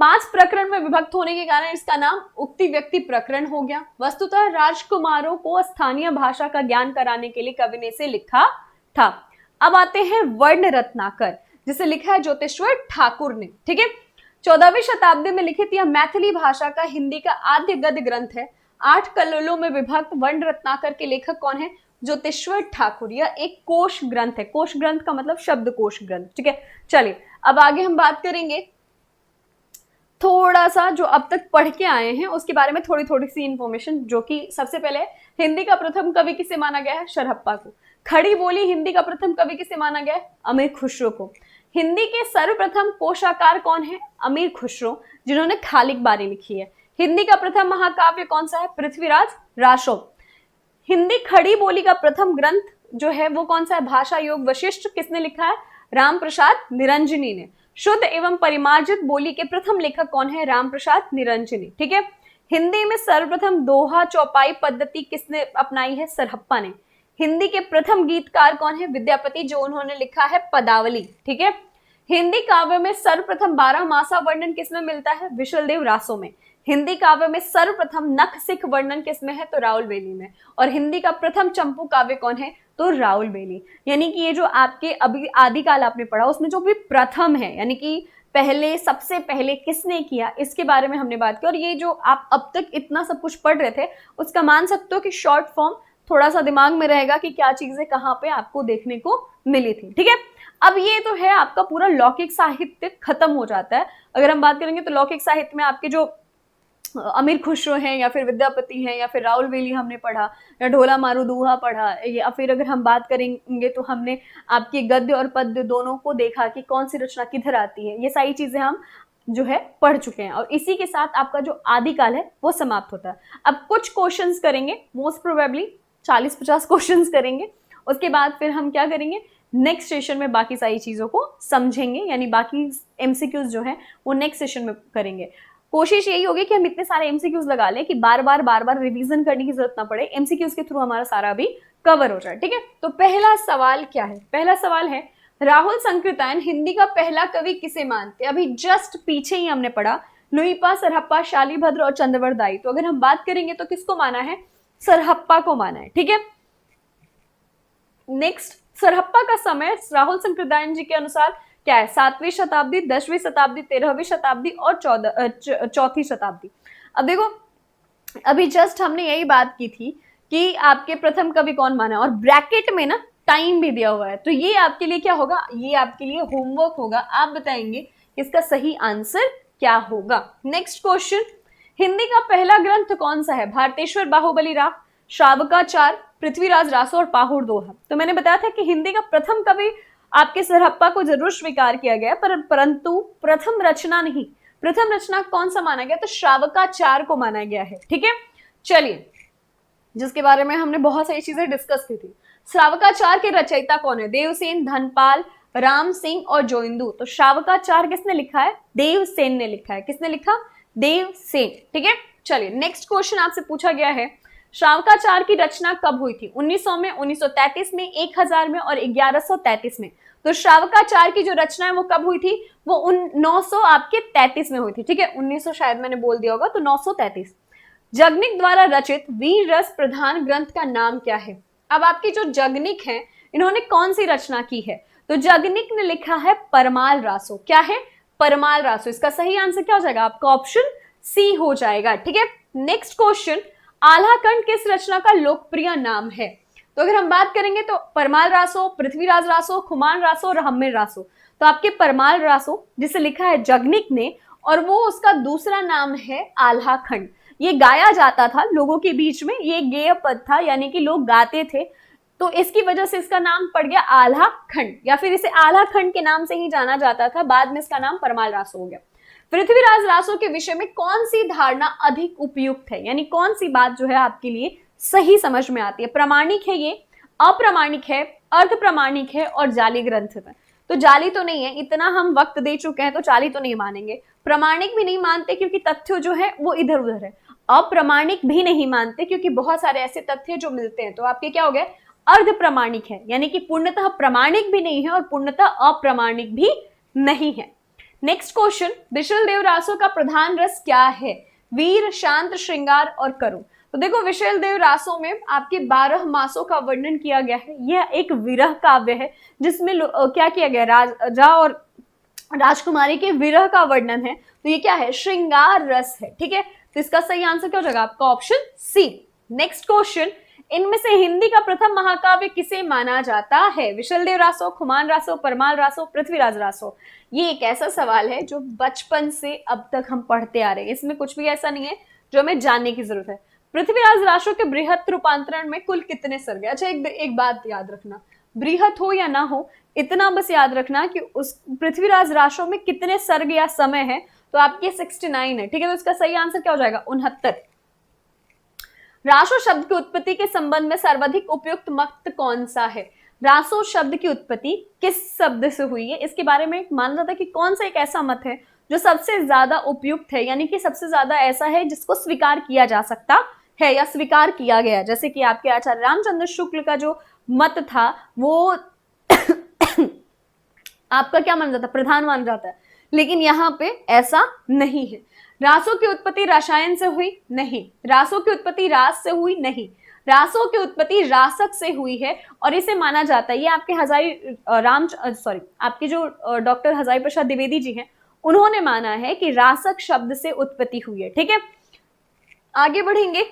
5 प्रकरण में विभक्त होने के कारण इसका नाम उक्ति व्यक्ति प्रकरण हो गया। वस्तुतः राजकुमारों को स्थानीय भाषा का ज्ञान कराने के लिए कवि ने इसे लिखा था। अब आते हैं वर्ण रत्नाकर, जिसे लिखा है ज्योतिश्वर ठाकुर ने, ठीक है। 14वीं शताब्दी में लिखित यह मैथिली भाषा का हिंदी का आद्य गद्य ग्रंथ है। 8 कल्लों में विभक्त वर्ण रत्नाकर के लेखक कौन है, ज्योतिश्वर ठाकुर। यह एक कोश ग्रंथ है, कोश ग्रंथ का मतलब शब्दकोश ग्रंथ, ठीक है। चलिए अब आगे हम बात करेंगे थोड़ा सा जो अब तक पढ़ के आए हैं उसके बारे में, थोड़ी सी इंफॉर्मेशन, जो कि सबसे पहले हिंदी का प्रथम कवि किसे माना गया है, शरहप्पा को। खड़ी बोली हिंदी का प्रथम कवि किसे माना गया है, अमीर खुसरो को। हिंदी के सर्वप्रथम कोशाकार कौन है, अमीर खुसरो, जिन्होंने खालिक बारी लिखी है। हिंदी का प्रथम महाकाव्य कौन सा है, पृथ्वीराज रासो। हिंदी खड़ी बोली का प्रथम ग्रंथ जो है वो कौन सा है, भाषा योग वशिष्ठ, किसने लिखा है, राम प्रसाद निरंजनी ने। शुद्ध एवं परिमार्जित बोली के प्रथम लेखक कौन है? रामप्रसाद निरंजनी। ठीक है। हिंदी में सर्वप्रथम दोहा चौपाई पद्धति किसने अपनाई है? सरहप्पा ने। हिंदी के प्रथम गीतकार कौन है? विद्यापति, जो उन्होंने लिखा है पदावली। ठीक है। हिंदी काव्य में सर्वप्रथम 12 मासा वर्णन किसमें मिलता है? विशलदेव रासो में। हिंदी काव्य में सर्वप्रथम नख सिख वर्णन किसमें है? तो राउल बेली में। और हिंदी का प्रथम चंपू काव्य कौन है? तो राउल बेली। यानी कि ये जो आपके अभी आदिकाल आपने पढ़ा उसमें जो भी प्रथम है, यानी कि पहले, सबसे पहले किसने किया, इसके बारे में हमने बात की। और ये जो आप अब तक इतना सब कुछ पढ़ रहे थे उसका मान सकते हो कि शॉर्ट फॉर्म थोड़ा सा दिमाग में रहेगा कि क्या चीजें कहाँ पे आपको देखने को मिली थी। ठीक है। अब ये तो है आपका पूरा लौकिक साहित्य खत्म हो जाता है। अगर हम बात करेंगे तो लौकिक साहित्य में आपके जो अमीर खुसरो हैं या फिर विद्यापति हैं या फिर राउल बेली हमने पढ़ा, या ढोला मारू दूहा पढ़ा, या फिर अगर हम बात करेंगे तो हमने आपके गद्य और पद्य दोनों को देखा कि कौन सी रचना किधर आती है। ये सारी चीजें हम जो है पढ़ चुके हैं और इसी के साथ आपका जो आदिकाल है वो समाप्त होता है। अब कुछ क्वेश्चंस करेंगे, मोस्ट प्रोबेबली 40-50 क्वेश्चंस करेंगे। उसके बाद फिर हम क्या करेंगे, नेक्स्ट सेशन में बाकी सारी चीजों को समझेंगे, यानी बाकी एमसीक्यूज जो है वो नेक्स्ट सेशन में करेंगे। कोशिश यही होगी कि हम इतने सारे एमसीक्यूज लगा लें कि बार बार रिवीजन करने की जरूरत ना पड़े, एमसीक्यूज के थ्रू हमारा सारा भी कवर हो जाए। ठीक है। तो पहला सवाल क्या है? पहला सवाल है, राहुल संकृतायन हिंदी का पहला कवि किसे मानते? अभी जस्ट पीछे ही हमने पढ़ा लुईपा, सरहप्पा, शालीभद्र और चंद्रवरदाई। तो अगर हम बात करेंगे तो किसको माना है? सरहप्पा को माना है। ठीक है। नेक्स्ट, सरहप्पा का समय राहुल संकृतायन जी के अनुसार क्या है? 7वीं शताब्दी, 10वीं शताब्दी, 13वीं शताब्दी और 4वीं शताब्दी। अब देखो, अभी जस्ट हमने यही बात की थी कि आपके प्रथम कवि कौन माना है, और ब्रैकेट में ना टाइम भी दिया हुआ है। तो ये आपके लिए क्या होगा? ये आपके लिए होमवर्क होगा। आप बताएंगे इसका सही आंसर क्या होगा। नेक्स्ट क्वेश्चन, हिंदी का पहला ग्रंथ कौन सा है? भारतेश्वर बाहुबली राग, शावकाचार, पृथ्वीराज रासो और पाहुड़ दोहा। तो मैंने बताया था कि हिंदी का प्रथम कवि आपके सरहप्पा को जरूर स्वीकार किया गया, परंतु प्रथम रचना नहीं। प्रथम रचना कौन सा माना गया? तो शावकाचार को माना गया है। ठीक है। चलिए, जिसके बारे में हमने बहुत सारी चीजें डिस्कस की थी। श्रावकाचार के रचयिता कौन है? देवसेन, धनपाल, राम सिंह और जोइंदू। तो श्रावकाचार किसने लिखा है? देवसेन ने लिखा है। किसने लिखा? देवसेन। ठीक है। चलिए, नेक्स्ट क्वेश्चन आपसे पूछा गया है, श्रावकाचार की रचना कब हुई थी? 1900 में, 1933 में, 1000 में और 1133 में। तो श्रावकाचार की जो रचना है वो कब हुई थी? वो 900 आपके 33 में हुई थी। ठीक है। 1900 शायद मैंने बोल दिया होगा, तो 933। जगनिक द्वारा रचित वीर रस प्रधान ग्रंथ का नाम क्या है? अब आपके जो जगनिक हैं, इन्होंने कौन सी रचना की है? तो जगनिक ने लिखा है परमाल रासो। क्या है? परमाल रासो। इसका सही आंसर क्या हो जाएगा? आपका ऑप्शन सी हो जाएगा। ठीक है। नेक्स्ट क्वेश्चन, आल्हाखंड किस रचना का लोकप्रिय नाम है? तो अगर हम बात करेंगे तो परमाल रासो, पृथ्वीराज रासो, खुमान रासो और हम्मिर रासो। तो आपके परमाल रासो जिसे लिखा है जगनिक ने, और वो उसका दूसरा नाम है आल्हाखंड। ये गाया जाता था लोगों के बीच में, ये गेय पद था, यानी कि लोग गाते थे, तो इसकी वजह से इसका नाम पड़ गया आल्हाखंड, या फिर इसे आल्हाखंड के नाम से ही जाना जाता था। बाद में इसका नाम परमाल रासो हो गया। पृथ्वीराज रासो के विषय में कौन सी धारणा अधिक उपयुक्त है, यानी कौन सी बात जो है आपके लिए सही समझ में आती है? प्रामाणिक है, ये अप्रामाणिक है, अर्ध प्रामाणिक है और जाली ग्रंथ है। तो जाली तो नहीं है, इतना हम वक्त दे चुके हैं, तो जाली तो नहीं मानेंगे। प्रामाणिक भी नहीं मानते क्योंकि तथ्य जो है वो इधर उधर है। अप्रामाणिक भी नहीं मानते क्योंकि बहुत सारे ऐसे तथ्य जो मिलते हैं। तो आपके क्या हो गए? अर्ध प्रामाणिक है, यानी कि पूर्णतः प्रामाणिक भी नहीं है और पूर्णतः अप्रामाणिक भी नहीं है। नेक्स्ट क्वेश्चन, विशलदेव रासो का प्रधान रस क्या है? वीर, शांत, श्रृंगार और करुण। तो देखो, विशलदेव रासो में आपके 12 मासों का वर्णन किया गया है। यह एक विरह काव्य है जिसमें क्या किया गया? राजा और राजकुमारी के विरह का वर्णन है। तो ये क्या है? श्रृंगार रस है। ठीक है। तो इसका सही आंसर क्या हो जाएगा? आपका ऑप्शन सी। नेक्स्ट क्वेश्चन, इनमें से हिंदी का प्रथम महाकाव्य किसे माना जाता है? विशलदेव रासो, खुमान रासो, परमाल रासो, पृथ्वीराज रासो। ये एक ऐसा सवाल है जो बचपन से अब तक हम पढ़ते आ रहे हैं, इसमें कुछ भी ऐसा नहीं है जो हमें जानने की जरूरत है। पृथ्वीराज रासो के बृहत रूपांतरण में कुल कितने सर्ग? अच्छा, एक बात याद रखना, बृहत हो या ना हो, इतना बस याद रखना कि उस पृथ्वीराज रासो में कितने सर्ग या समय है। तो आपके 69 है। ठीक है। तो इसका सही आंसर क्या हो जाएगा? 69। रासो शब्द की उत्पत्ति के संबंध में सर्वाधिक उपयुक्त मत कौन सा है? रासो शब्द की उत्पत्ति किस शब्द से हुई है, इसके बारे में माना जाता है कि कौन सा एक ऐसा मत है जो सबसे ज्यादा उपयुक्त है, यानी कि सबसे ज्यादा ऐसा है जिसको स्वीकार किया जा सकता है या स्वीकार किया गया। जैसे कि आपके आचार्य रामचंद्र शुक्ल का जो मत था वो आपका क्या माना जाता है, प्रधान माना जाता है, लेकिन यहाँ पे ऐसा नहीं है। रासों की उत्पत्ति रसायन से हुई नहीं, रासों की उत्पत्ति रास से हुई नहीं, रासों की उत्पत्ति रासक से हुई है और इसे माना जाता है, ये आपके आपके जो डॉक्टर हजारी प्रसाद द्विवेदी जी हैं उन्होंने माना है कि रासक शब्द से उत्पत्ति हुई है। ठीक है, आगे बढ़ेंगे।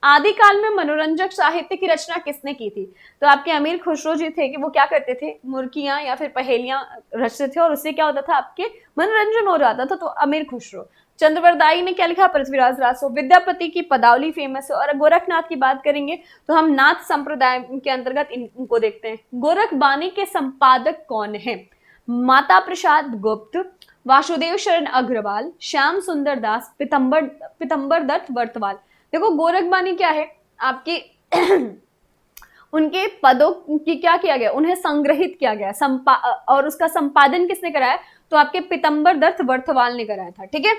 आदिकाल में मनोरंजक साहित्य की रचना किसने की थी? तो आपके अमीर खुसरो जी थे कि वो क्या करते थे, मुर्कियां या फिर पहेलियां रचते थे और उससे क्या होता था, आपके मनोरंजन हो जाता था। तो अमीर खुसरो। चंद्रवरदाई ने क्या लिखा, पृथ्वीराज रासो। विद्यापति की पदावली फेमस है। और गोरखनाथ की बात करेंगे तो हम नाथ संप्रदाय के अंतर्गत इनको देखते हैं। गोरखबानी के संपादक कौन है? माता प्रसाद गुप्त, वासुदेव शरण अग्रवाल, श्याम सुंदर दास, पितंबर दत्त वर्तवाल। देखो गोरखबानी क्या है आपके उनके पदों की क्या किया गया, उन्हें संग्रहित किया गया, और उसका संपादन किसने कराया? तो आपके पितंबर दत्त वर्तवाल ने कराया था। ठीक है,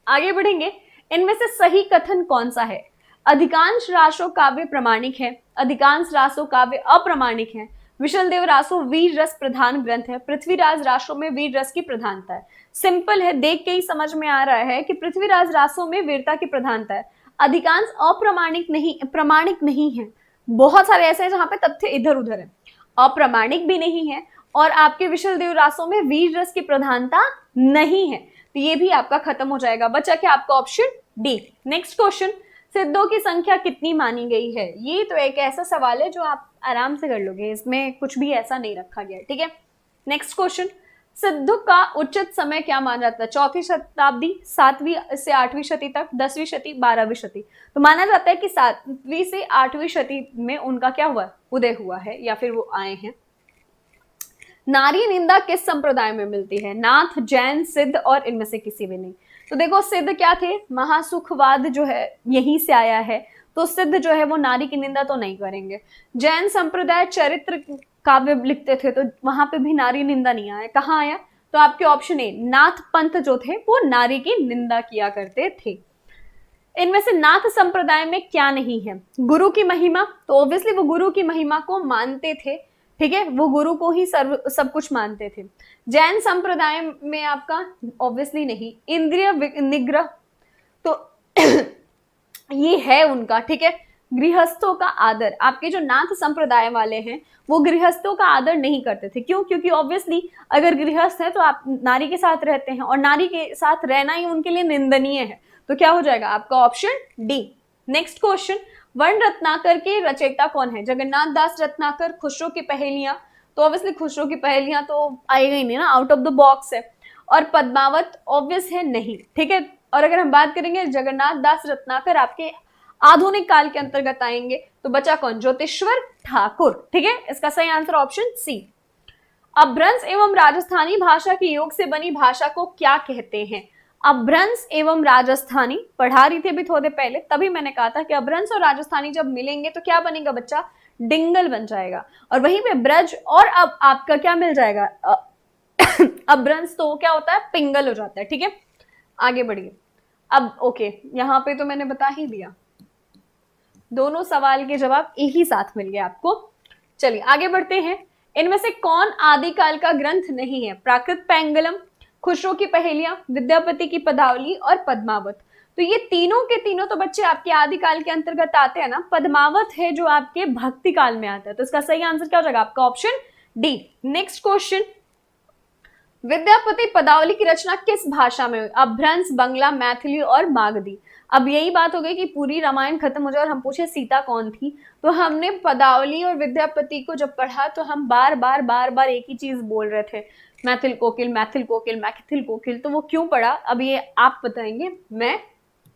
आगे बढ़ेंगे। इनमें से सही कथन कौन सा है? अधिकांश रासो काव्य प्रमाणिक है, अधिकांश रासो काव्य अप्रामाणिक है, विशलदेव रासो वीर रस प्रधान ग्रंथ है, पृथ्वीराज रासो में वीर रस की प्रधानता है। सिंपल है, देख के ही समझ में आ रहा है कि पृथ्वीराज रासो में वीरता की प्रधानता है। अधिकांश अप्रामाणिक नहीं, प्रमाणिक नहीं है। बहुत सारे ऐसे हैं जहां पे तथ्य इधर उधर है, अप्रामाणिक भी नहीं है और आपके विशलदेव रासो में वीर रस की प्रधानता नहीं है। तो ये भी आपका खत्म हो जाएगा। बचा क्या आपका ऑप्शन डी। नेक्स्ट क्वेश्चन, सिद्धों की संख्या कितनी मानी गई है? ये तो एक ऐसा सवाल है जो आप आराम से कर लोगे, इसमें कुछ भी ऐसा नहीं रखा गया। ठीक है, नेक्स्ट क्वेश्चन, सिद्धों का उचित समय क्या माना जाता है? चौथी शताब्दी, 7वीं से 8वीं शती तक, 10वीं शती, 12वीं शती। तो माना जाता है कि 7वीं से 8वीं शती में उनका क्या हुआ, उदय हुआ है या फिर वो आए हैं। नारी निंदा किस संप्रदाय में मिलती है? नाथ, जैन, सिद्ध और इनमें से किसी भी नहीं। तो देखो सिद्ध क्या थे, महासुखवाद जो है यहीं से आया है, तो सिद्ध जो है वो नारी की निंदा तो नहीं करेंगे। जैन संप्रदाय चरित्र काव्य लिखते थे तो वहां पे भी नारी निंदा नहीं आया। कहाँ आया? तो आपके ऑप्शन ए, नाथ पंथ जो थे वो नारी की निंदा किया करते थे। इनमें से नाथ संप्रदाय में क्या नहीं है? गुरु की महिमा, तो ऑब्वियसली वो गुरु की महिमा को मानते थे। ठीक है, वो गुरु को ही सब कुछ मानते थे। जैन संप्रदाय में आपका ऑब्वियसली नहीं। इंद्रिय निग्रह, तो ये है उनका। ठीक है, गृहस्थों का आदर, आपके जो नाथ संप्रदाय वाले हैं वो गृहस्थों का आदर नहीं करते थे। क्यों? क्योंकि ऑब्वियसली अगर गृहस्थ है तो आप नारी के साथ रहते हैं और नारी के साथ रहना ही उनके लिए निंदनीय है। तो क्या हो जाएगा आपका ऑप्शन डी। नेक्स्ट क्वेश्चन, वर्ण रत्नाकर के रचयिता कौन है? जगन्नाथ दास रत्नाकर, खुसरो की पहेलियां, तो ऑब्वियसली खुसरो की पहेलियां तो आएगा ही नहीं ना, आउट ऑफ द बॉक्स है। और पद्मावत ऑब्वियस है नहीं। ठीक है, और अगर हम बात करेंगे जगन्नाथ दास रत्नाकर आपके आधुनिक काल के अंतर्गत आएंगे, तो बचा कौन? ज्योतिश्वर ठाकुर। ठीक है, इसका सही आंसर ऑप्शन सी। अभ्रंश एवं राजस्थानी भाषा के योग से बनी भाषा को क्या कहते हैं? अभ्रंश एवं राजस्थानी, पढ़ा रही थी अभी थोड़े पहले, तभी मैंने कहा था कि अभ्रंश और राजस्थानी जब मिलेंगे तो क्या बनेगा बच्चा? डिंगल बन जाएगा। और वहीं पे ब्रज और अब आपका क्या मिल जाएगा? अभ्रंश तो क्या होता है? पिंगल हो जाता है। ठीक है, आगे बढ़िए। अब ओके, यहाँ पे तो मैंने बता ही दिया, दोनों सवाल के जवाब एक ही साथ मिल गए आपको। चलिए आगे बढ़ते हैं। इनमें से कौन आदिकाल का ग्रंथ नहीं है? प्राकृत पैंगलम, खुसरो की पहेलियां, विद्यापति की पदावली और पद्मावत। तो ये तीनों के तीनों तो बच्चे आपके आदिकाल के अंतर्गत आते हैं ना। पद्मावत है जो आपके भक्ति काल में आता है, तो इसका सही आंसर क्या हो जाएगा आपका? Option D. Next question, Vidyapati पदावली की रचना किस भाषा में हुई? अभ्रंश, बंगला, मैथिली और मागधी। अब यही बात हो गई कि पूरी रामायण खत्म हो जाए और हम पूछे सीता कौन थी, तो हमने पदावली और विद्यापति को जब पढ़ा तो हम बार बार एक ही चीज बोल रहे थे, मैथिल कोकिल, मैथिल कोकिल, मैथिल कोकिल। तो वो क्यों पढ़ा अब ये आप बताएंगे, मैं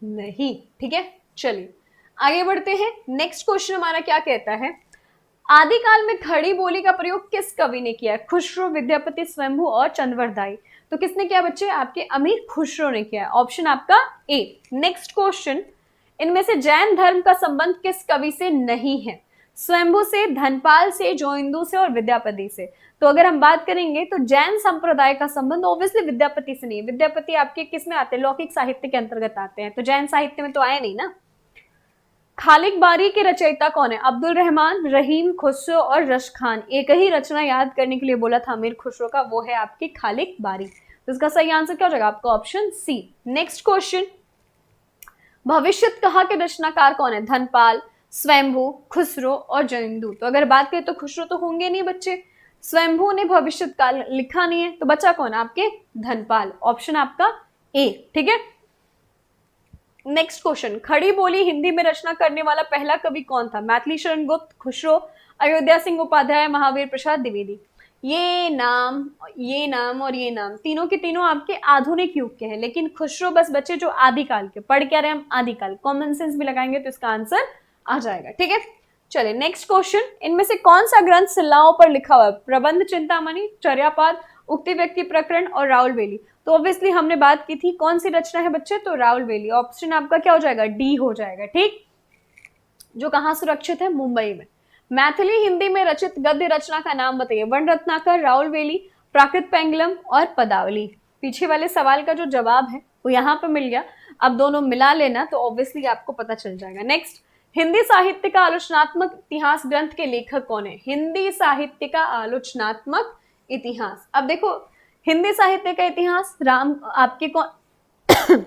नहीं। ठीक है, चलिए आगे बढ़ते हैं। नेक्स्ट क्वेश्चन हमारा क्या कहता है? आदिकाल में खड़ी बोली का प्रयोग किस कवि ने किया? खुसरो, विद्यापति, स्वयंभू और चंद्रवरदाई। तो किसने किया बच्चे? आपके अमीर खुसरो ने किया। ऑप्शन आपका ए। नेक्स्ट क्वेश्चन, इनमें से जैन धर्म का संबंध किस कवि से नहीं है? स्वयंभू से, धनपाल से, जोइंदू से और विद्यापति से। तो अगर हम बात करेंगे तो जैन संप्रदाय का संबंध ऑब्वियसली विद्यापति से नहीं है। विद्यापति आपके किस में आते हैं? लौकिक साहित्य के अंतर्गत आते हैं, तो जैन साहित्य में तो आए नहीं ना। खालिक बारी के रचयिता कौन है? अब्दुल रहमान, रहीम, खुसरो और रश खान। एक ही रचना याद करने के लिए बोला था अमीर खुसरो का, वो है आपकी खालिक बारी। तो इसका सही आंसर क्या हो जाएगा आपका? Option C. नेक्स्ट क्वेश्चन, भविष्यत कहा के रचनाकार कौन है? धनपाल, स्वयंभू, खुसरो और जोइंदू। तो अगर बात करें तो खुसरो तो होंगे नहीं बच्चे, स्वयंभू ने भविष्यत काल लिखा नहीं है, तो बचा कौन? आपके धनपाल। ऑप्शन आपका ए, ठीक है। नेक्स्ट क्वेश्चन, खड़ी बोली हिंदी में रचना करने वाला पहला कवि कौन था? मैथिली शरण गुप्त, खुसरो, अयोध्या सिंह उपाध्याय, महावीर प्रसाद द्विवेदी। ये नाम और ये नाम तीनों के तीनों आपके आधुनिक युग के हैं, लेकिन खुसरो बस बच्चे जो आदिकाल के। पढ़ क्या रहे हम? आदिकाल। कॉमन सेंस भी लगाएंगे तो इसका आंसर आ जाएगा, ठीक है। चलिए नेक्स्ट क्वेश्चन, इनमें से कौन सा ग्रंथ शिलाओं पर लिखा हुआ है? प्रबंध चिंतामणि, चर्यापाद, उक्ति व्यक्ति प्रकरण और राउल बेली। तो ऑब्वियसली हमने बात की थी कौन सी रचना है बच्चे? तो राउल बेली। ऑप्शन आपका क्या हो जाएगा? डी हो जाएगा, ठीक। जो कहाँ सुरक्षित है? मुंबई में। मैथिली हिंदी में रचित गद्य रचना का नाम बताइए। वन रत्नाकर, राउल बेली, प्राकृत पेंगलम और पदावली। पीछे वाले सवाल का जो जवाब है वो यहाँ पे मिल गया, अब दोनों मिला लेना तो ऑब्वियसली आपको पता चल जाएगा। नेक्स्ट, हिंदी साहित्य का आलोचनात्मक इतिहास ग्रंथ के लेखक कौन है? हिंदी साहित्य का आलोचनात्मक इतिहास। अब देखो, हिंदी साहित्य का इतिहास राम आपके कौन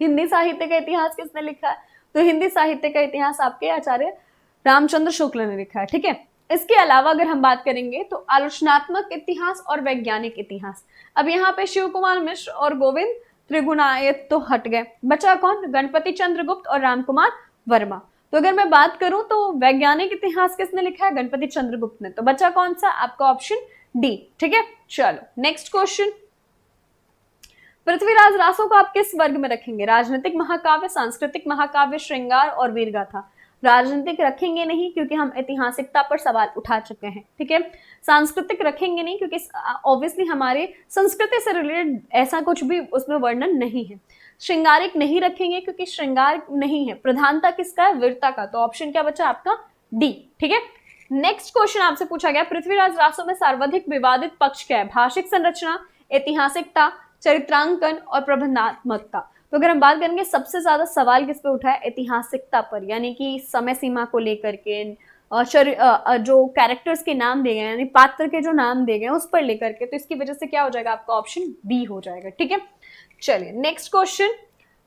हिंदी साहित्य का इतिहास किसने लिखा है? तो हिंदी साहित्य का इतिहास आपके आचार्य रामचंद्र शुक्ल ने लिखा है, ठीक है। इसके अलावा अगर हम बात करेंगे तो आलोचनात्मक इतिहास और वैज्ञानिक इतिहास। अब यहाँ पे शिव कुमार मिश्र और गोविंद त्रिगुणायत तो हट गए, बचा कौन? गणपति चंद्र गुप्त और राम कुमार वर्मा। तो अगर मैं बात करूं तो वैज्ञानिक इतिहास किसने लिखा है? गणपति चंद्रगुप्त ने। तो बचा कौन सा? आपका ऑप्शन डी, ठीक है। चलो नेक्स्ट क्वेश्चन, पृथ्वीराज रासो को आप किस वर्ग में रखेंगे? राजनीतिक महाकाव्य, सांस्कृतिक महाकाव्य, श्रृंगार और वीरगाथा। राजनीतिक रखेंगे नहीं क्योंकि हम ऐतिहासिकता पर सवाल उठा चुके हैं, ठीक है। सांस्कृतिक रखेंगे नहीं क्योंकि ऑब्वियसली हमारे संस्कृति से रिलेटेड ऐसा कुछ भी उसमें वर्णन नहीं है। श्रृंगारिक नहीं रखेंगे क्योंकि श्रृंगार नहीं है, प्रधानता किसका है? वीरता का। तो ऑप्शन क्या बचा आपका? डी, ठीक है। नेक्स्ट क्वेश्चन आपसे पूछा गया, पृथ्वीराज रासो में सर्वाधिक विवादित पक्ष क्या है? भाषिक संरचना, ऐतिहासिकता, चरित्रांकन और प्रबंधात्मकता। तो अगर हम बात करेंगे सबसे ज्यादा सवाल किस पे उठा है? ऐतिहासिकता पर, यानी कि समय सीमा को लेकर के, जो कैरेक्टर्स के नाम दिए गए यानी पात्र के जो नाम दिए गए उस पर लेकर के। तो इसकी वजह से क्या हो जाएगा आपका? ऑप्शन बी हो जाएगा, ठीक है। चलिए नेक्स्ट क्वेश्चन,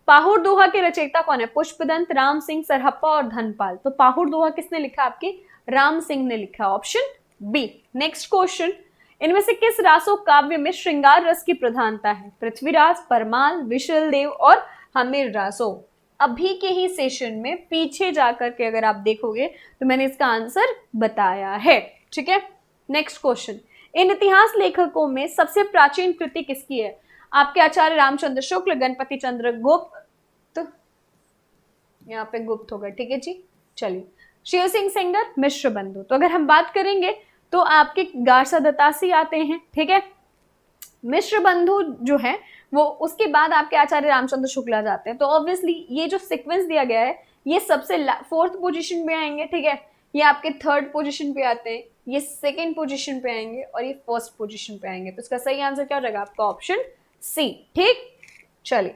पाहुड़ दोहा के रचयिता कौन है? पुष्पदंत, राम सिंह, सरहप्पा और धनपाल। तो पाहुड़ दोहा किसने लिखा? आपके राम सिंह ने लिखा, ऑप्शन बी। नेक्स्ट क्वेश्चन, इनमें से किस रासो काव्य में श्रृंगार रस की प्रधानता है? पृथ्वीराज, परमाल, विशल देव और हमीर रासो। अभी के ही सेशन में पीछे जाकर के अगर आप देखोगे तो मैंने इसका आंसर बताया है, ठीक है। नेक्स्ट क्वेश्चन, इन इतिहास लेखकों में सबसे प्राचीन कृति किसकी है? आपके आचार्य रामचंद्र शुक्ल, गणपति चंद्र गुप्त, तो यहाँ पे गुप्त होगा, ठीक है जी। चलिए, शिव सिंह सेंगर, मिश्र बंधु। तो अगर हम बात करेंगे तो आपके गारसा दत्तासी आते हैं, ठीक है। मिश्र बंधु जो है वो उसके बाद आपके आचार्य रामचंद्र शुक्ला जाते हैं। तो ऑब्वियसली ये जो सीक्वेंस दिया गया है ये सबसे फोर्थ पोजीशन पे आएंगे, ठीक है। ये आपके थर्ड पोजीशन पे आते हैं, ये सेकेंड पोजीशन पे आएंगे और ये फर्स्ट पोजीशन पे आएंगे। तो इसका सही आंसर क्या हो जाएगा आपका? ऑप्शन सी, ठीक। चलिए,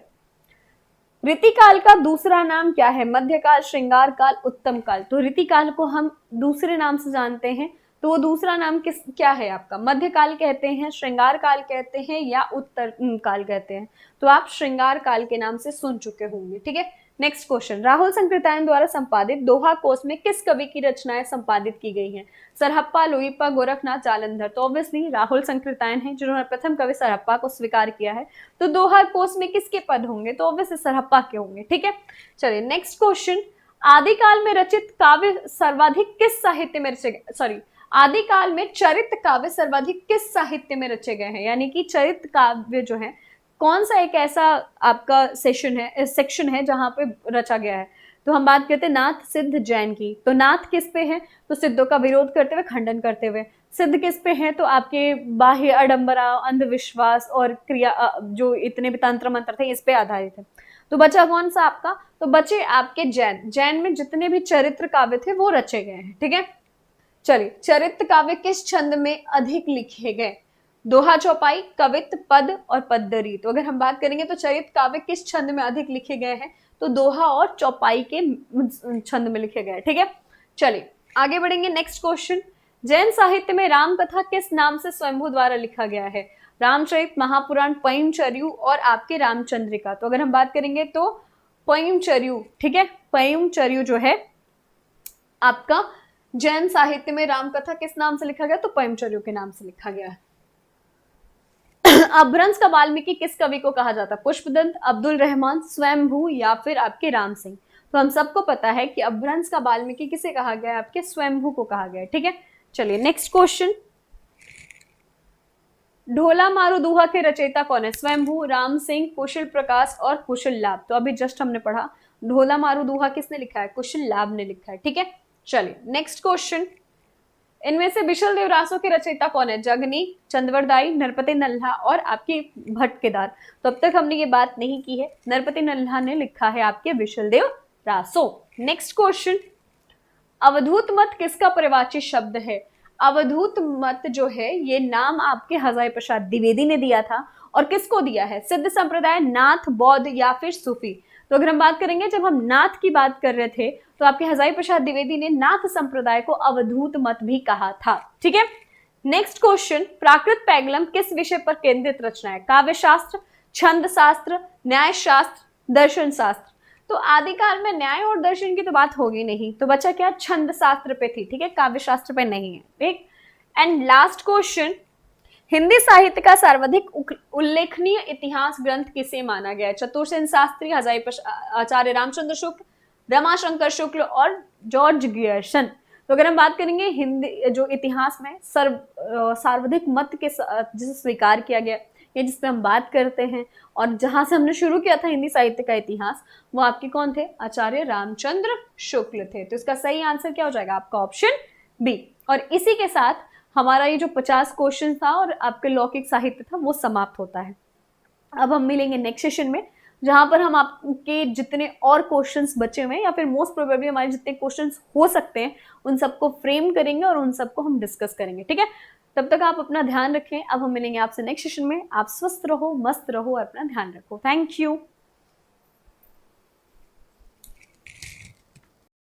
रीतिकाल का दूसरा नाम क्या है? मध्यकाल, श्रृंगार काल, उत्तम काल। तो रीतिकाल को हम दूसरे नाम से जानते हैं, तो वो दूसरा नाम क्या है आपका? मध्यकाल कहते हैं, श्रृंगार काल कहते हैं या उत्तर काल कहते हैं। तो आप श्रृंगार काल के नाम से सुन चुके होंगे, ठीक है। नेक्स्ट क्वेश्चन, राहुल संकृतायन द्वारा संपादित दोहा कोश में किस कवि की रचनाएं संपादित की गई हैं? सरहप्पा, लोईपा, गोरखनाथ, जालंधर। तो ऑब्वियसली राहुल संकृतायन है जिन्होंने प्रथम कवि सरहप्पा को स्वीकार किया है। तो दोहा कोश में किसके पद होंगे? तो ऑब्वियसली सरहप्पा के होंगे, ठीक है। चलिए नेक्स्ट क्वेश्चन, आदिकाल में रचित काव्य सर्वाधिक किस साहित्य में रचे गए? आदिकाल में चरित काव्य सर्वाधिक किस साहित्य में रचे गए हैं? यानी कि चरित काव्य जो है कौन सा एक ऐसा आपका सेक्शन है जहां पे रचा गया है? तो हम बात करते हैं नाथ, सिद्ध, जैन की। तो नाथ किस पे है? तो सिद्धों का विरोध करते हुए, खंडन करते हुए। सिद्ध किस पे है? तो आपके बाह्य अडंबरा, अंधविश्वास और क्रिया जो इतने भी तंत्र मंत्र थे इस पे आधारित है। तो बचा कौन सा आपका? तो बचे आपके जैन। जैन में जितने भी चरित्र काव्य थे वो रचे गए हैं, ठीक है। चलिए, चरित्र काव्य किस छंद में अधिक लिखे गए? दोहा, चौपाई, कवित्त, पद और पद्दरी। तो अगर हम बात करेंगे तो चरित्र काव्य किस छंद में अधिक लिखे गए हैं? तो दोहा और चौपाई के छंद में लिखे गए, ठीक है। चलिए आगे बढ़ेंगे, नेक्स्ट क्वेश्चन। जैन साहित्य में राम कथा किस नाम से स्वयंभू द्वारा लिखा गया है? रामचरित, महापुराण, पयंचर्यु और आपके रामचंद्रिका। तो अगर हम बात करेंगे तो पयंचर्यु, ठीक है। पयंचर्यु जो है आपका जैन साहित्य में राम कथा किस नाम से लिखा गया? तो पयंचर्यु के नाम से लिखा गया है। अपभ्रंश का वाल्मीकि किस कवि को कहा जाता है? पुष्पदंत, अब्दुल रहमान, स्वयंभू या फिर आपके राम सिंह। तो हम सबको पता है कि अपभ्रंश का वाल्मीकि किसे कहा गया है? आपके स्वयंभू को कहा गया है, ठीक है। चलिए नेक्स्ट क्वेश्चन। ढोला मारू दुहा के रचयिता कौन है? स्वयंभू, राम सिंह, कुशल प्रकाश और कुशल लाभ। तो अभी जस्ट हमने पढ़ा ढोला मारू दुहा किसने लिखा है? कुशल लाभ ने लिखा है, ठीक है। चलिए नेक्स्ट क्वेश्चन। इनमें से बिशल देव रासों के रचयिता कौन है? जगनी, चंद्रवरदाई, नरपति नल्हा और आपके भट्ट केदार। तो अब तक हमने ये बात नहीं की है, नरपति नल्हा ने लिखा है आपके बिशल देव रासो। Next question. अवधूत मत किसका परिवाची शब्द है? अवधूत मत जो है ये नाम आपके हजारी प्रसाद द्विवेदी ने दिया था, और किसको दिया है? सिद्ध संप्रदाय, नाथ, बौद्ध या फिर सूफी। तो अगर हम बात करेंगे, जब हम नाथ की बात कर रहे थे तो आपके हजारी प्रसाद द्विवेदी ने नाथ संप्रदाय को अवधूत मत भी कहा था, ठीक है। Next question. प्राकृत पैगलम किस विषय पर केंद्रित रचना है? काव्य शास्त्र, छंद शास्त्र, न्याय शास्त्र, दर्शन शास्त्र। तो आदिकाल में न्याय और दर्शन की तो बात होगी नहीं, तो बचा क्या? छंद शास्त्र पे थी, ठीक है, काव्य शास्त्र पे नहीं है, ठीक। And last question. हिंदी साहित्य का सर्वाधिक उल्लेखनीय इतिहास ग्रंथ किसे माना गया है? चतुर्सेन शास्त्री, आचार्य रामचंद्र शुक्ल, रमाशंकर शुक्ल और जॉर्ज गियर्सन। तो अगर हम बात करेंगे हिंदी जो इतिहास में सर्वाधिक मत के जिसे स्वीकार किया गया या जिस पे हम बात करते हैं और जहां से हमने शुरू किया था हिंदी साहित्य का इतिहास, वो आपके कौन थे? आचार्य रामचंद्र शुक्ल थे। तो इसका सही आंसर क्या हो जाएगा? आपका ऑप्शन बी। और इसी के साथ हमारा ये जो 50 क्वेश्चन था और आपके लौकिक साहित्य था वो समाप्त होता है। अब हम मिलेंगे नेक्स्ट सेशन में, जहां पर हम आपके जितने और क्वेश्चंस बचे हुए हैं या फिर मोस्ट प्रोबेबली हमारे जितने क्वेश्चंस हो सकते हैं उन सबको फ्रेम करेंगे और उन सबको हम डिस्कस करेंगे, ठीक है। तब तक आप अपना ध्यान रखें। अब हम मिलेंगे आपसे नेक्स्ट सेशन में। आप स्वस्थ रहो, मस्त रहो और अपना ध्यान रखो। Thank you.